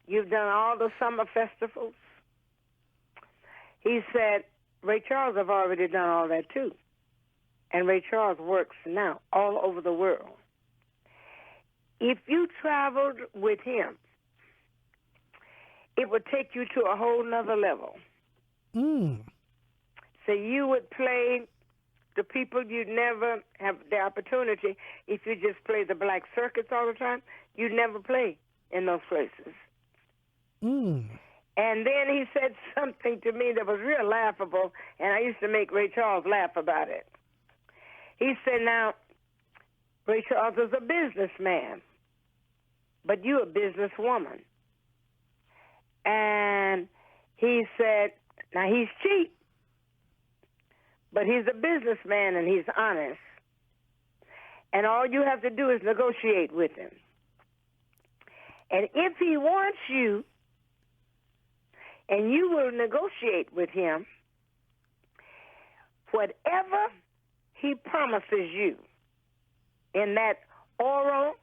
You've done all the summer festivals. He said, Ray Charles have already done all that too. And Ray Charles works now all over the world. If you traveled with him, it would take you to a whole nother level. So you would play the people you'd never have the opportunity. If you just play the black circuits all the time, you'd never play in those places. And then he said something to me that was real laughable, and I used to make Ray Charles laugh about it. He said, now, Ray Charles is a businessman, but you a businesswoman. And he said, now he's cheap, but he's a businessman and he's honest. And all you have to do is negotiate with him. And if he wants you, and you will negotiate with him, whatever he promises you in that oral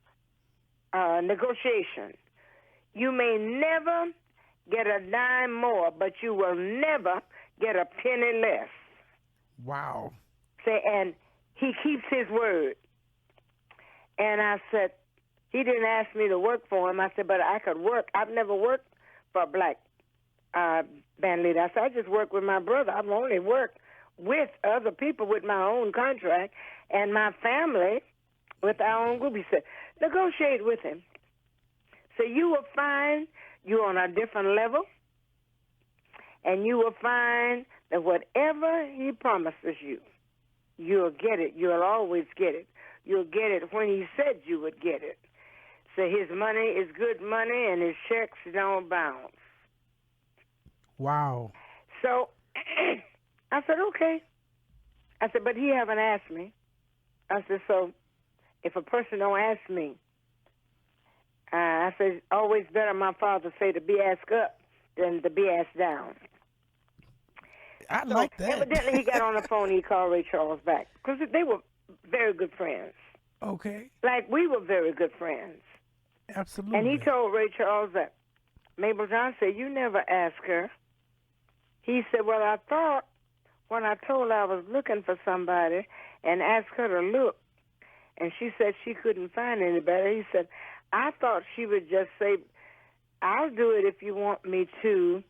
negotiation, you may never get a dime more, but you will never get a penny less. Wow. Say, and he keeps his word. And I said, he didn't ask me to work for him. I said, but I could work. I've never worked for a black band leader. I said, I just work with my brother. I've only worked with other people with my own contract and my family with our own group. He said, negotiate with him. So you will find you're on a different level, and you will find that whatever he promises you, you'll get it. You'll always get it. You'll get it when he said you would get it. So his money is good money, and his checks don't bounce. Wow. So I said, okay. I said, but he haven't asked me. I said, so if a person don't ask me, I said, always better, my father say, to be asked up than to be asked down. I like that. Evidently, he got on the phone, he called Ray Charles back, because they were very good friends. Okay. Like we were very good friends. Absolutely. And he told Ray Charles that Mable John said, you never asked her. He said, well, I thought when I told her I was looking for somebody and asked her to look, and she said she couldn't find anybody, he said, I thought she would just say, I'll do it if you want me to.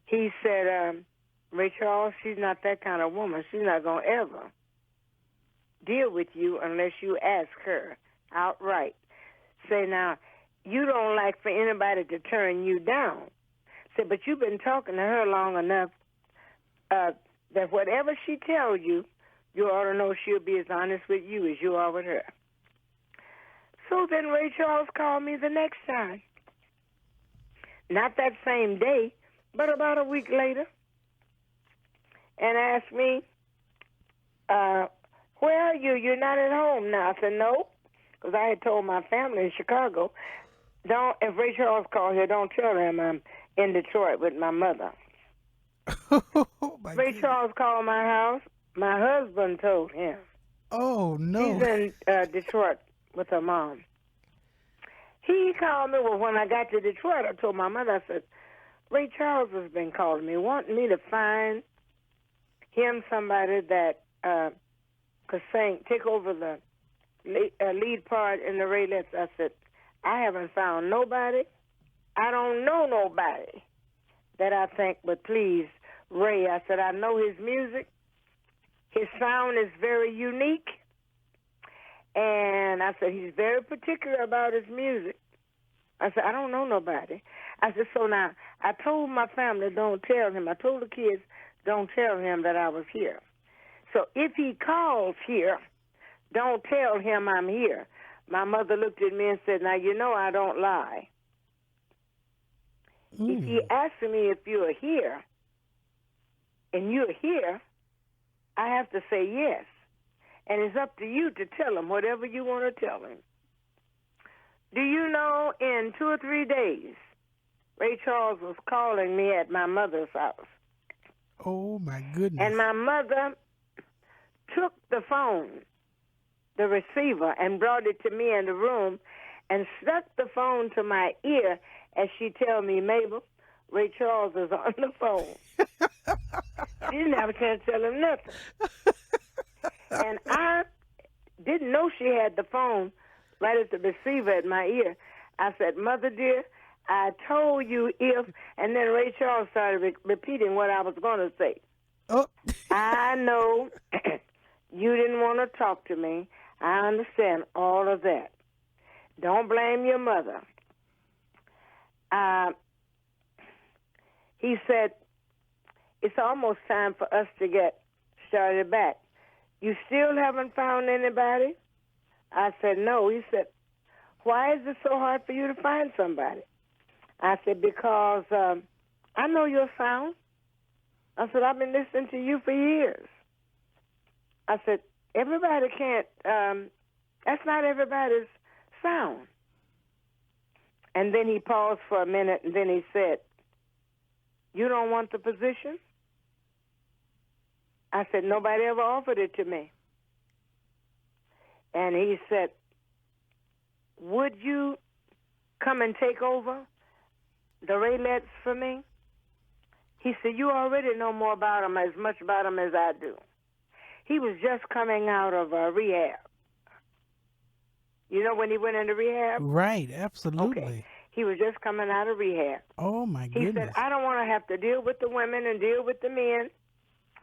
He said, Ray Charles, she's not that kind of woman. She's not going to ever deal with you unless you ask her outright. Say, now, you don't like for anybody to turn you down. Say, but you've been talking to her long enough that whatever she tells you, you ought to know she'll be as honest with you as you are with her. So then Ray Charles called me the next time. Not that same day, but about a week later, and asked me, where are you? You're not at home now. I said, no, because I had told my family in Chicago, if Ray Charles calls here, don't tell him I'm in Detroit with my mother. Ray Charles called my house. My husband told him. Oh, no. He's in Detroit with her mom. He called me. Well, when I got to Detroit, I told my mother, I said, Ray Charles has been calling me, wanting me to find him somebody that could sing, take over the lead part in the Raelettes. I said, I haven't found nobody. I don't know nobody that I think would please Ray. I said, I know his music. His sound is very unique. And I said, he's very particular about his music. I said, I don't know nobody. I said, so now, I told my family, don't tell him. I told the kids, don't tell him that I was here. So if he calls here, don't tell him I'm here. My mother looked at me and said, now, you know I don't lie. If he asks me if you're here, and you're here, I have to say yes. And it's up to you to tell him whatever you want to tell him. Do you know, in 2 or 3 days, Ray Charles was calling me at my mother's house. Oh, my goodness. And my mother took the phone, the receiver, and brought it to me in the room and stuck the phone to my ear as she tell me, Mabel, Ray Charles is on the phone. She didn't have a chance to tell him nothing. And I didn't know she had the phone right at the receiver at my ear. I said, Mother dear, I told you if, and then Ray Charles started repeating what I was going to say. Oh. I know you didn't want to talk to me. I understand all of that. Don't blame your mother. he said, it's almost time for us to get started back. You still haven't found anybody? I said, no. He said, why is it so hard for you to find somebody? I said, because I know your sound. I said, I've been listening to you for years. I said, everybody can't, that's not everybody's sound. And then he paused for a minute, and then he said, you don't want the position? I said, nobody ever offered it to me. And he said, would you come and take over the Raelettes for me? He said, you already know more about them, as much about them as I do. He was just coming out of rehab. You know when he went into rehab? Right, absolutely. Okay. He was just coming out of rehab. Oh, my goodness. He said, I don't want to have to deal with the women and deal with the men.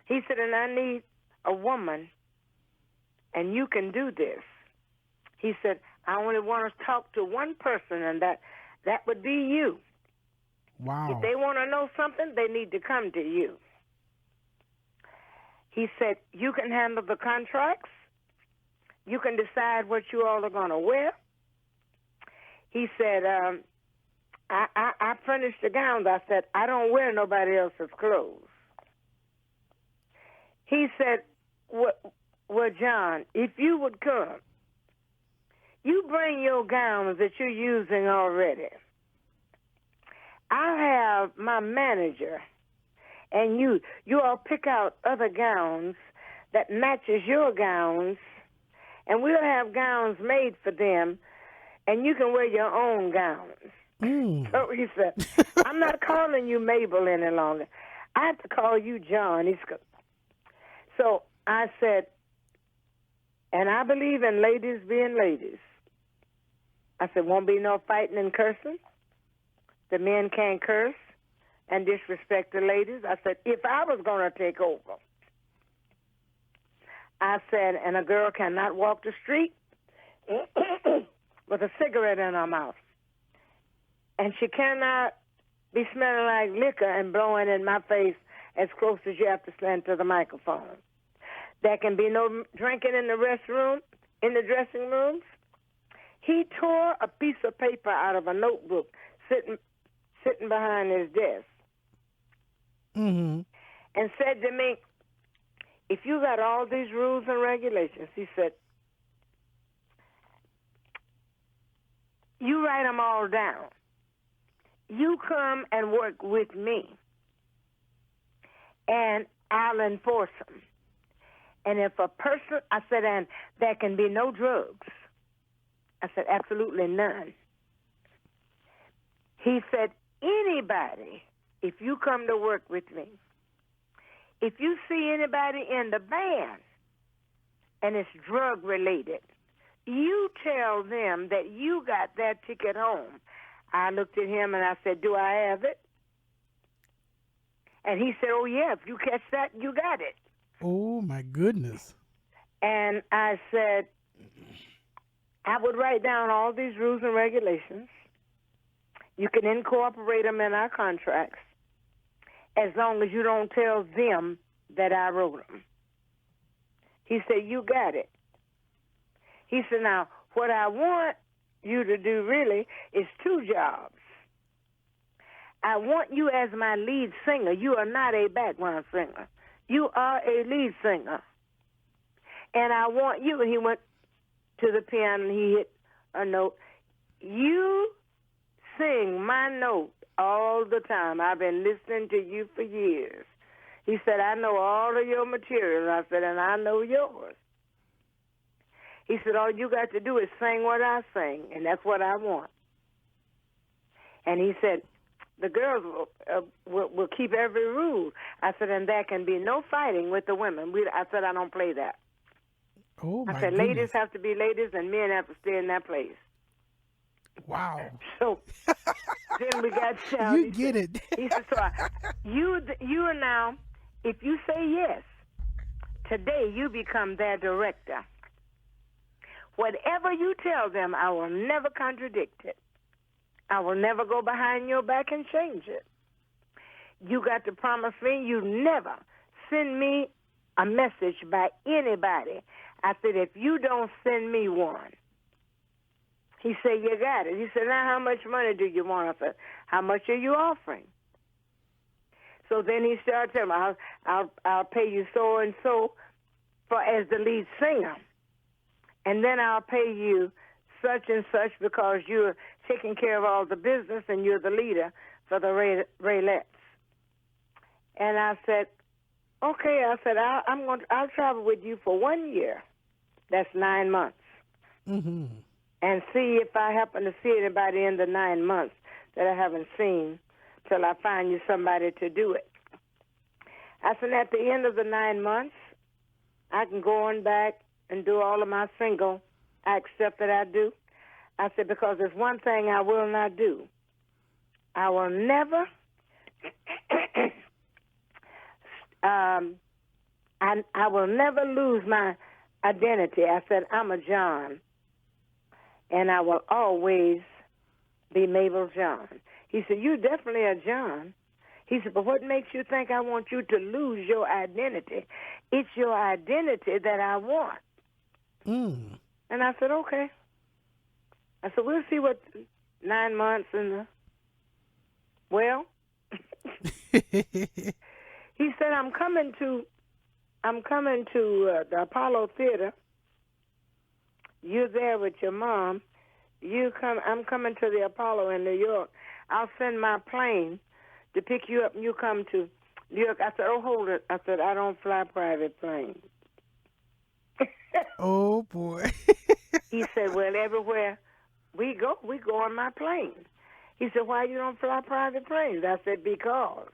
He said, and I need a woman, and you can do this. He said, I only want to talk to one person, and that would be you. Wow. If they want to know something, they need to come to you. He said, you can handle the contracts. You can decide what you all are going to wear. He said, I furnish the gowns. I said, I don't wear nobody else's clothes. He said, well, John, if you would come, you bring your gowns that you're using already. I'll have my manager and you all pick out other gowns that matches your gowns, and we'll have gowns made for them, and you can wear your own gowns. So he said, I'm not calling you Mabel any longer. I have to call you John. So I said, and I believe in ladies being ladies. I said, won't be no fighting and cursing. The men can't curse and disrespect the ladies. I said, if I was going to take over, I said, and a girl cannot walk the street with a cigarette in her mouth. And she cannot be smelling like liquor and blowing in my face as close as you have to stand to the microphone. There can be no drinking in the restroom, in the dressing rooms. He tore a piece of paper out of a notebook sitting behind his desk, and said to me, if you got all these rules and regulations, he said, you write them all down. You come and work with me, and I'll enforce them. And if a person, I said, and there can be no drugs. I said, absolutely none. He said, anybody, if you come to work with me, if you see anybody in the band and it's drug related, you tell them that you got that ticket home. I looked at him and I said, do I have it? And he said, oh, yeah, if you catch that, you got it. Oh, my goodness. And I said, I would write down all these rules and regulations. You can incorporate them in our contracts as long as you don't tell them that I wrote them. He said, you got it. He said, now, what I want you to do really is two jobs. I want you as my lead singer. You are not a background singer. You are a lead singer. And I want you, and he went to the piano and he hit a note. You sing my note all the time. I've been listening to you for years. He said, I know all of your material. I said, and I know yours. He said, all you got to do is sing what I sing, and that's what I want. And he said, the girls will keep every rule. I said, and there can be no fighting with the women. I said, I don't play that. Oh, my I said, goodness. ladies have to be ladies, and men have to stay in their place. Wow. So then we got down. You get it. He said, so you are now, if you say yes, today you become their director. Whatever you tell them, I will never contradict it. I will never go behind your back and change it. you got to promise me you never send me a message by anybody. I said, if you don't send me one. He said, you got it. He said, now how much money do you want? I said, how much are you offering? So then he started telling me, I'll pay you so and so for as the lead singer. And then I'll pay you such and such because you're taking care of all the business and you're the leader for the Raelettes. And I said, okay. I said, I'll travel with you for 1 year. That's 9 months. Mm-hmm. And see if I happen to see anybody in the 9 months that I haven't seen till I find you somebody to do it. I said, at the end of the 9 months, I can go on back and do all of my single acts stuff that I do. I said, because there's one thing I will not do. I will never I will never lose my identity. I said, I'm a John, and I will always be Mable John. He said, you're definitely a John. He said, but what makes you think I want you to lose your identity? It's your identity that I want. Mm. And I said, okay. I said, we'll see what 9 months and well. He said, I'm coming to the Apollo Theater. You're there with your mom. I'm coming to the Apollo in New York. I'll send my plane to pick you up and you come to New York. I said, oh, hold it. I said, I don't fly private planes. Oh, boy. He said, well, everywhere we go on my plane. He said, why you don't fly private planes? I said, because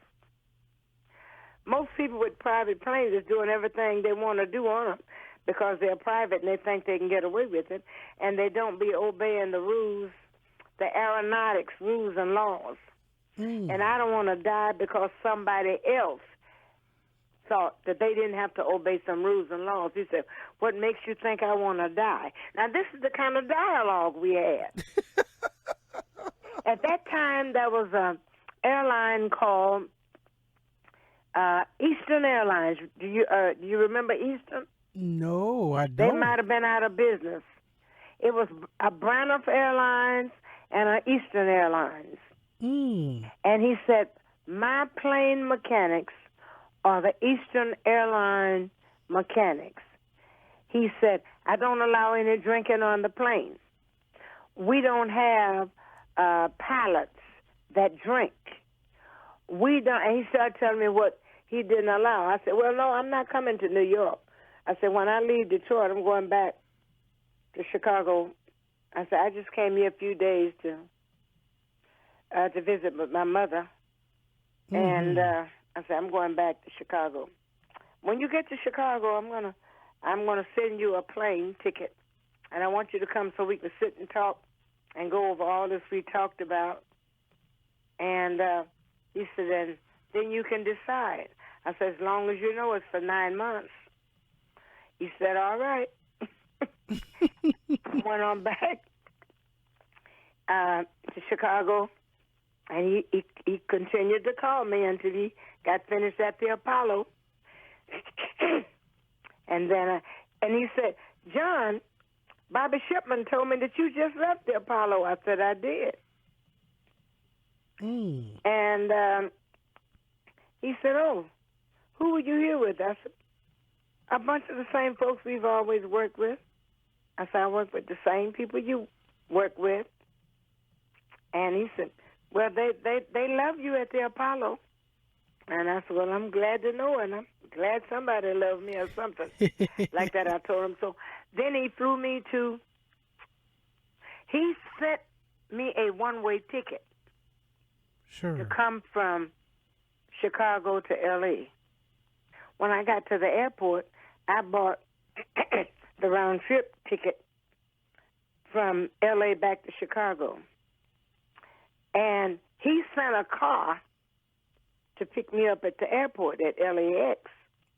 most people with private planes is doing everything they want to do on them because they're private and they think they can get away with it, and they don't be obeying the rules, the aeronautics rules and laws. Mm. And I don't want to die because somebody else thought that they didn't have to obey some rules and laws. He said, what makes you think I want to die? Now, this is the kind of dialogue we had. At that time, there was an airline called Eastern Airlines. Do you remember Eastern? No, I don't. They might have been out of business. It was a Braniff Airlines and an Eastern Airlines. Mm. And he said, my plane mechanics are the Eastern Airline mechanics. He said, I don't allow any drinking on the plane. We don't have pilots that drink. We don't. And he started telling me what he didn't allow. I said, well, no, I'm not coming to New York. I said, when I leave Detroit, I'm going back to Chicago. I said, I just came here a few days to visit with my mother. Mm-hmm. And I said, I'm going back to Chicago. When you get to Chicago, I'm gonna send you a plane ticket, and I want you to come so we can sit and talk and go over all this we talked about. And he said, then you can decide. I said, as long as you know it's for 9 months. He said, all right. I went on back to Chicago, and he continued to call me until he got finished at the Apollo. And then and he said, John, Bobby Shipman told me that you just left the Apollo. I said, I did. Mm. And he said, oh, who were you here with? I said, a bunch of the same folks we've always worked with. I said, I work with the same people you work with. And he said, well, they love you at the Apollo. And I said, well, I'm glad to know, and I'm glad somebody loved me or something like that. I told him. So then he sent me a one-way ticket to come from Chicago to L.A. When I got to the airport, I bought the round-trip ticket from L.A. back to Chicago. And he sent a car to pick me up at the airport at LAX.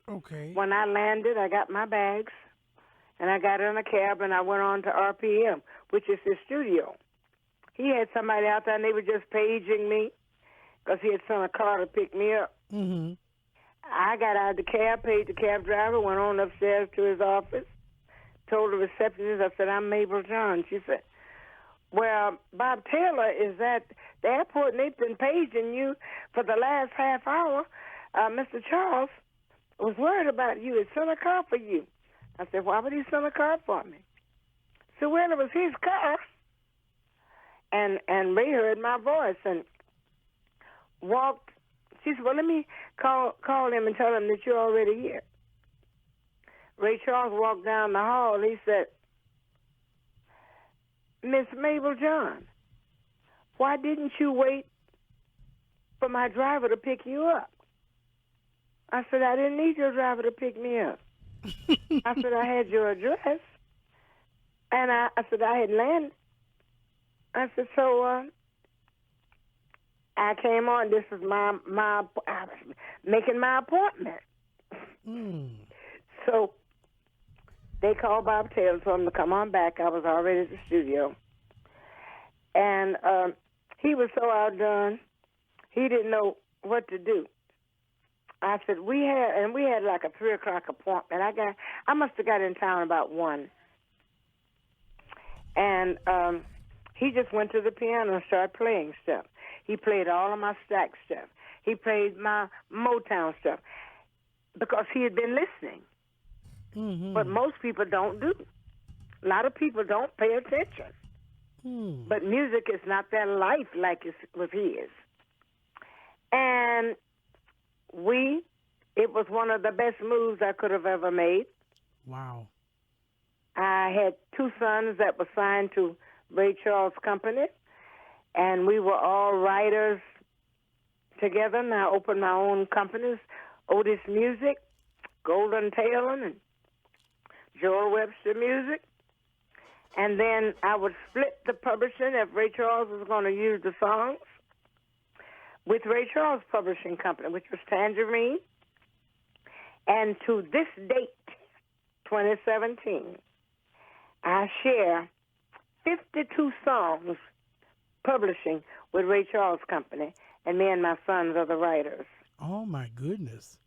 Okay. When I landed, I got my bags, and I got in a cab, and I went on to RPM, which is his studio. He had somebody out there, and they were just paging me, because he had sent a car to pick me up. Mm-hmm. I got out of the cab, paid the cab driver, went on upstairs to his office, told the receptionist, I said, I'm Mable John. She said, well, Bob Taylor is at the airport, and they've been paging you for the last half hour. Mr. Charles was worried about you. He sent a car for you. I said, why would he send a car for me? So, well, it was his car. And Ray heard my voice and walked. She said, well, let me call him and tell him that you're already here. Ray Charles walked down the hall. He said, Miss Mable John, why didn't you wait for my driver to pick you up? I said, I didn't need your driver to pick me up. I said, I had your address. And I said, I had landed. I said, so I came on. This is I was making my appointment. Mm. So they called Bob Taylor, told him to come on back. I was already at the studio. And he was so outdone, he didn't know what to do. I said, we had like a 3 o'clock appointment. I must have got in town about 1. And he just went to the piano and started playing stuff. He played all of my Stax stuff. He played my Motown stuff because he had been listening. Mm-hmm. But most people don't do. A lot of people don't pay attention. Mm. But music is not their life like it was his. And it was one of the best moves I could have ever made. Wow. I had 2 sons that were signed to Ray Charles' company, and we were all writers together. And I opened my own companies, Otis Music, Golden Taylor, and Joel Webster Music. And then I would split the publishing if Ray Charles was going to use the songs with Ray Charles Publishing Company, which was Tangerine. And to this date, 2017, I share 52 songs publishing with Ray Charles Company, and me and my sons are the writers. Oh, my goodness.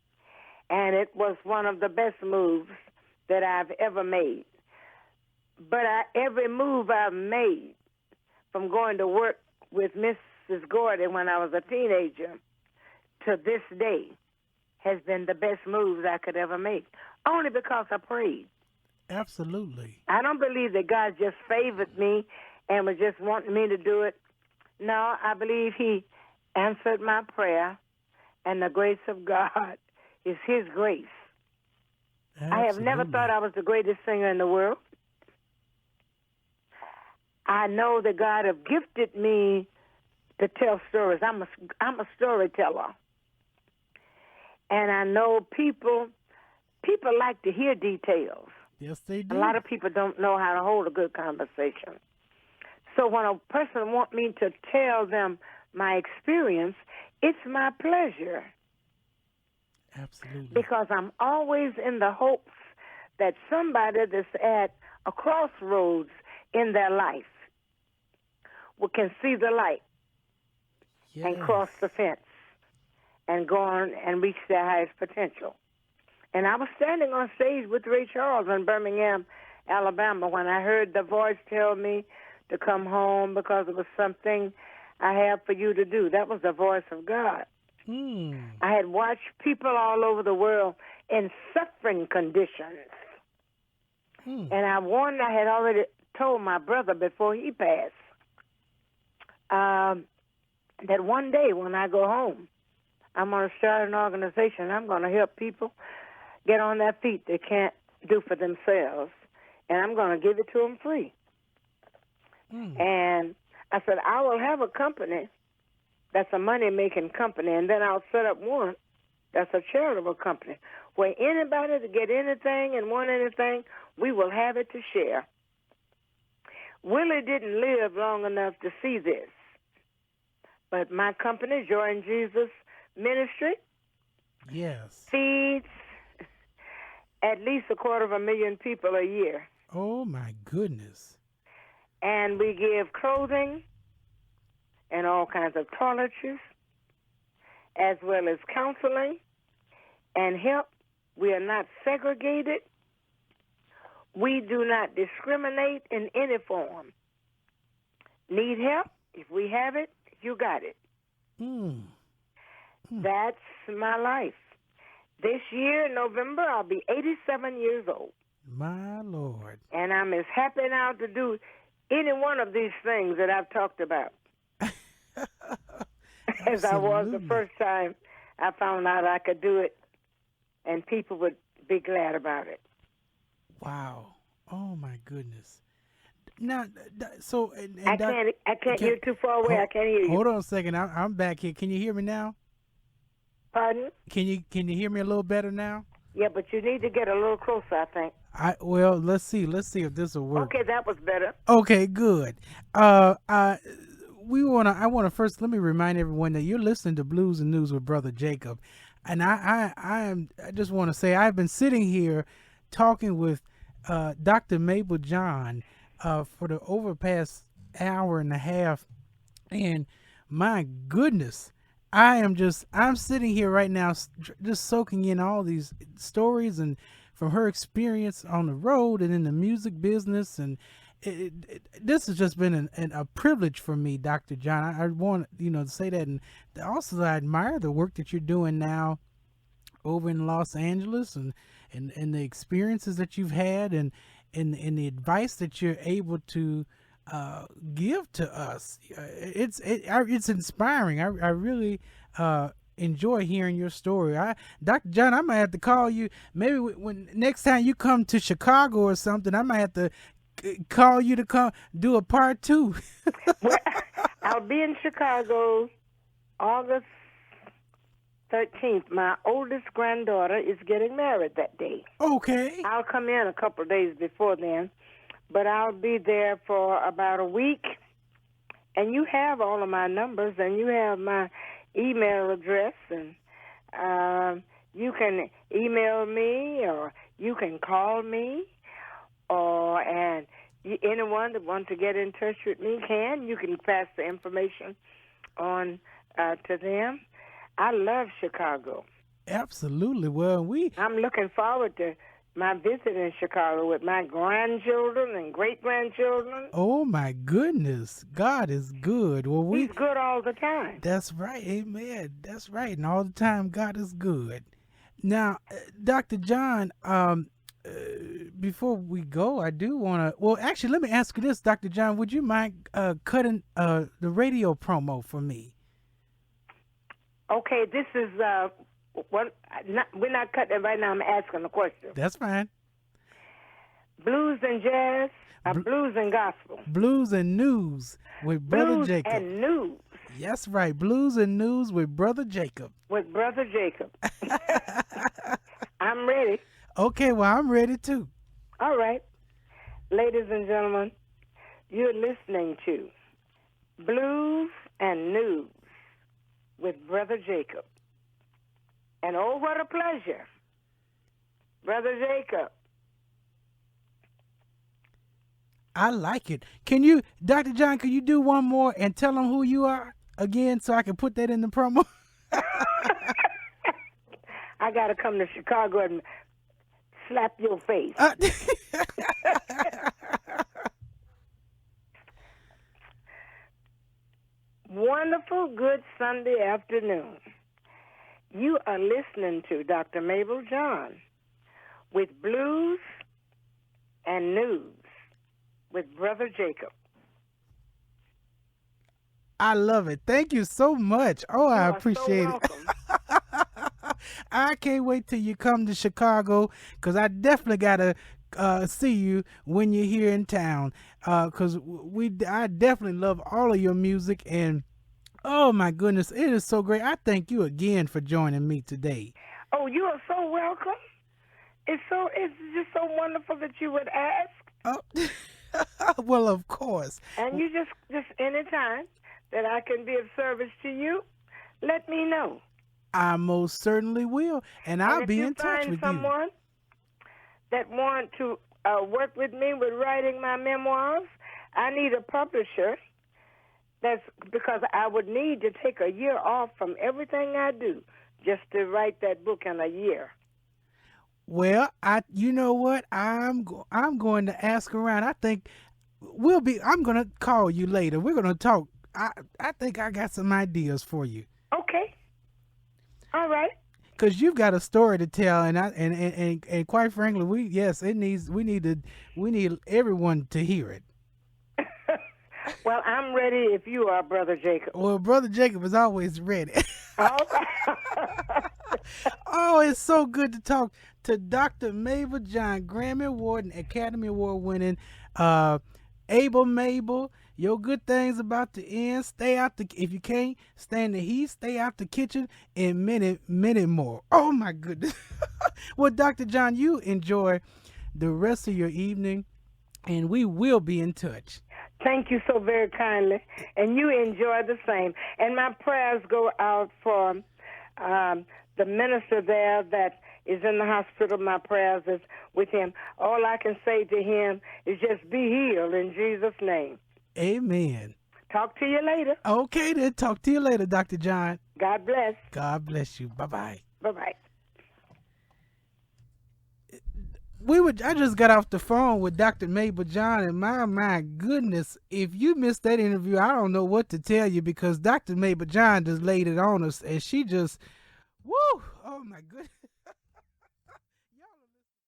And it was one of the best moves that I've ever made. But every move I've made, from going to work with Mrs. Gordon when I was a teenager to this day, has been the best moves I could ever make, only because I prayed. Absolutely. I don't believe that God just favored me and was just wanting me to do it. No, I believe he answered my prayer, and the grace of God is his grace. Absolutely. I have never thought I was the greatest singer in the world. I know that God have gifted me to tell stories. I'm a storyteller. And I know people like to hear details. Yes, they do. A lot of people don't know how to hold a good conversation. So when a person wants me to tell them my experience, it's my pleasure. Absolutely. Because I'm always in the hopes that somebody that's at a crossroads in their life can see the light and cross the fence and go on and reach their highest potential. And I was standing on stage with Ray Charles in Birmingham, Alabama, when I heard the voice tell me to come home because it was something I have for you to do. That was the voice of God. Mm. I had watched people all over the world in suffering conditions. Mm. And I had already told my brother before he passed that one day when I go home, I'm going to start an organization. I'm going to help people get on their feet they can't do for themselves, and I'm going to give it to them free. Mm. And I said, I will have a company that's a money-making company, and then I'll set up one that's a charitable company where anybody to get anything and want anything, we will have it to share. Willie didn't live long enough to see this, but my company, Joy in Jesus Ministry, yes, feeds at least 250,000 people a year. Oh, my goodness. And we give clothing and all kinds of toiletries as well as counseling and help. We are not segregated. We do not discriminate in any form. Need help? If we have it, you got it. That's my life. This year, in November, I'll be 87 years old. My Lord. And I'm as happy now to do any one of these things that I've talked about as I was the first time I found out I could do it, and people would be glad about it. Wow. Oh, my goodness. Now, so... I can't hear too far away. I can't hear you. Hold on a second. I'm back here. Can you hear me now? Pardon? Can you hear me a little better now? Yeah, but you need to get a little closer, I think. Well, let's see if this will work. Okay, that was better. Okay, good. I want to first let me remind everyone that you're listening to Blues and News with Brother Jacob, and I just want to say I've been sitting here talking with Dr. Mable John for the over past hour and a half, and my goodness, I'm sitting here right now just soaking in all these stories and from her experience on the road and in the music business, and this has just been a privilege for me, Dr. John. I want to say that, and also I admire the work that you're doing now over in Los Angeles, and the experiences that you've had, and the advice that you're able to give to us. It's inspiring. I really enjoy hearing your story. Dr. John, I might have to call you maybe when next time you come to Chicago or something. I might have to call you to come do a part 2. Well, I'll be in Chicago August 13th. My oldest granddaughter is getting married that day. Okay. I'll come in a couple of days before then, but I'll be there for about a week. And you have all of my numbers, and you have my email address, and you can email me, or you can call me, and anyone that wants to get in touch with me can. You can pass the information on to them. I love Chicago. Absolutely. Well, I'm looking forward to my visit in Chicago with my grandchildren and great-grandchildren. Oh, my goodness. God is good. Well, He's good all the time. That's right. Amen. That's right. And all the time, God is good. Now, Dr. John, before we go, I do want to... Well, actually, let me ask you this, Dr. John. Would you mind cutting the radio promo for me? Okay, this is... we're not cutting it right now. I'm asking a question. That's fine. Blues and jazz, blues and gospel. Blues and news with Brother Jacob. Blues and news. That's right. Blues and news with Brother Jacob. With Brother Jacob. I'm ready. Okay, well, I'm ready too. All right. Ladies and gentlemen, you're listening to Blues and News with Brother Jacob. And oh, what a pleasure. Brother Jacob. I like it. Can you, Dr. John, can you do one more and tell them who you are again so I can put that in the promo? I got to come to Chicago and slap your face. Wonderful, good Sunday afternoon. You are listening to Dr. Mable John with Blues and News with Brother Jacob. I love it. Thank you so much. Oh, I appreciate it. I can't wait till you come to Chicago, because I definitely got to see you when you're here in town, because I definitely love all of your music, and oh my goodness, it is so great. I thank you again for joining me today. Oh, you are so welcome. It's just so wonderful that you would ask. Oh, well, of course. And you just anytime that I can be of service to you, let me know. I most certainly will, and I'll be in touch with you. If you find someone that want to work with me with writing my memoirs, I need a publisher That's because I would need to take a year off from everything I do just to write that book in a year. Well, you know what? I'm going to ask around. I think I'm going to call you later. We're going to talk. I think I got some ideas for you. Okay. All right. Because you've got a story to tell, and quite frankly, we need everyone to hear it. Well, I'm ready if you are, Brother Jacob. Well, Brother Jacob is always ready. All right. Oh, it's so good to talk to Dr. Mable John, Grammy Award and Academy Award winning Mable. Your good things about to end. If you can't stand the heat, stay out the kitchen, and many more. Oh my goodness. Well, Dr. John, you enjoy the rest of your evening, and we will be in touch. Thank you so very kindly, and you enjoy the same. And my prayers go out for the minister there that is in the hospital. My prayers is with him. All I can say to him is just be healed in Jesus' name. Amen. Talk to you later. Okay, then. Talk to you later, Dr. John. God bless. God bless you. Bye-bye. Bye-bye. I just got off the phone with Dr. Mable John, and my goodness, if you missed that interview, I don't know what to tell you, because Dr. Mable John just laid it on us, and she just, woo, oh my goodness.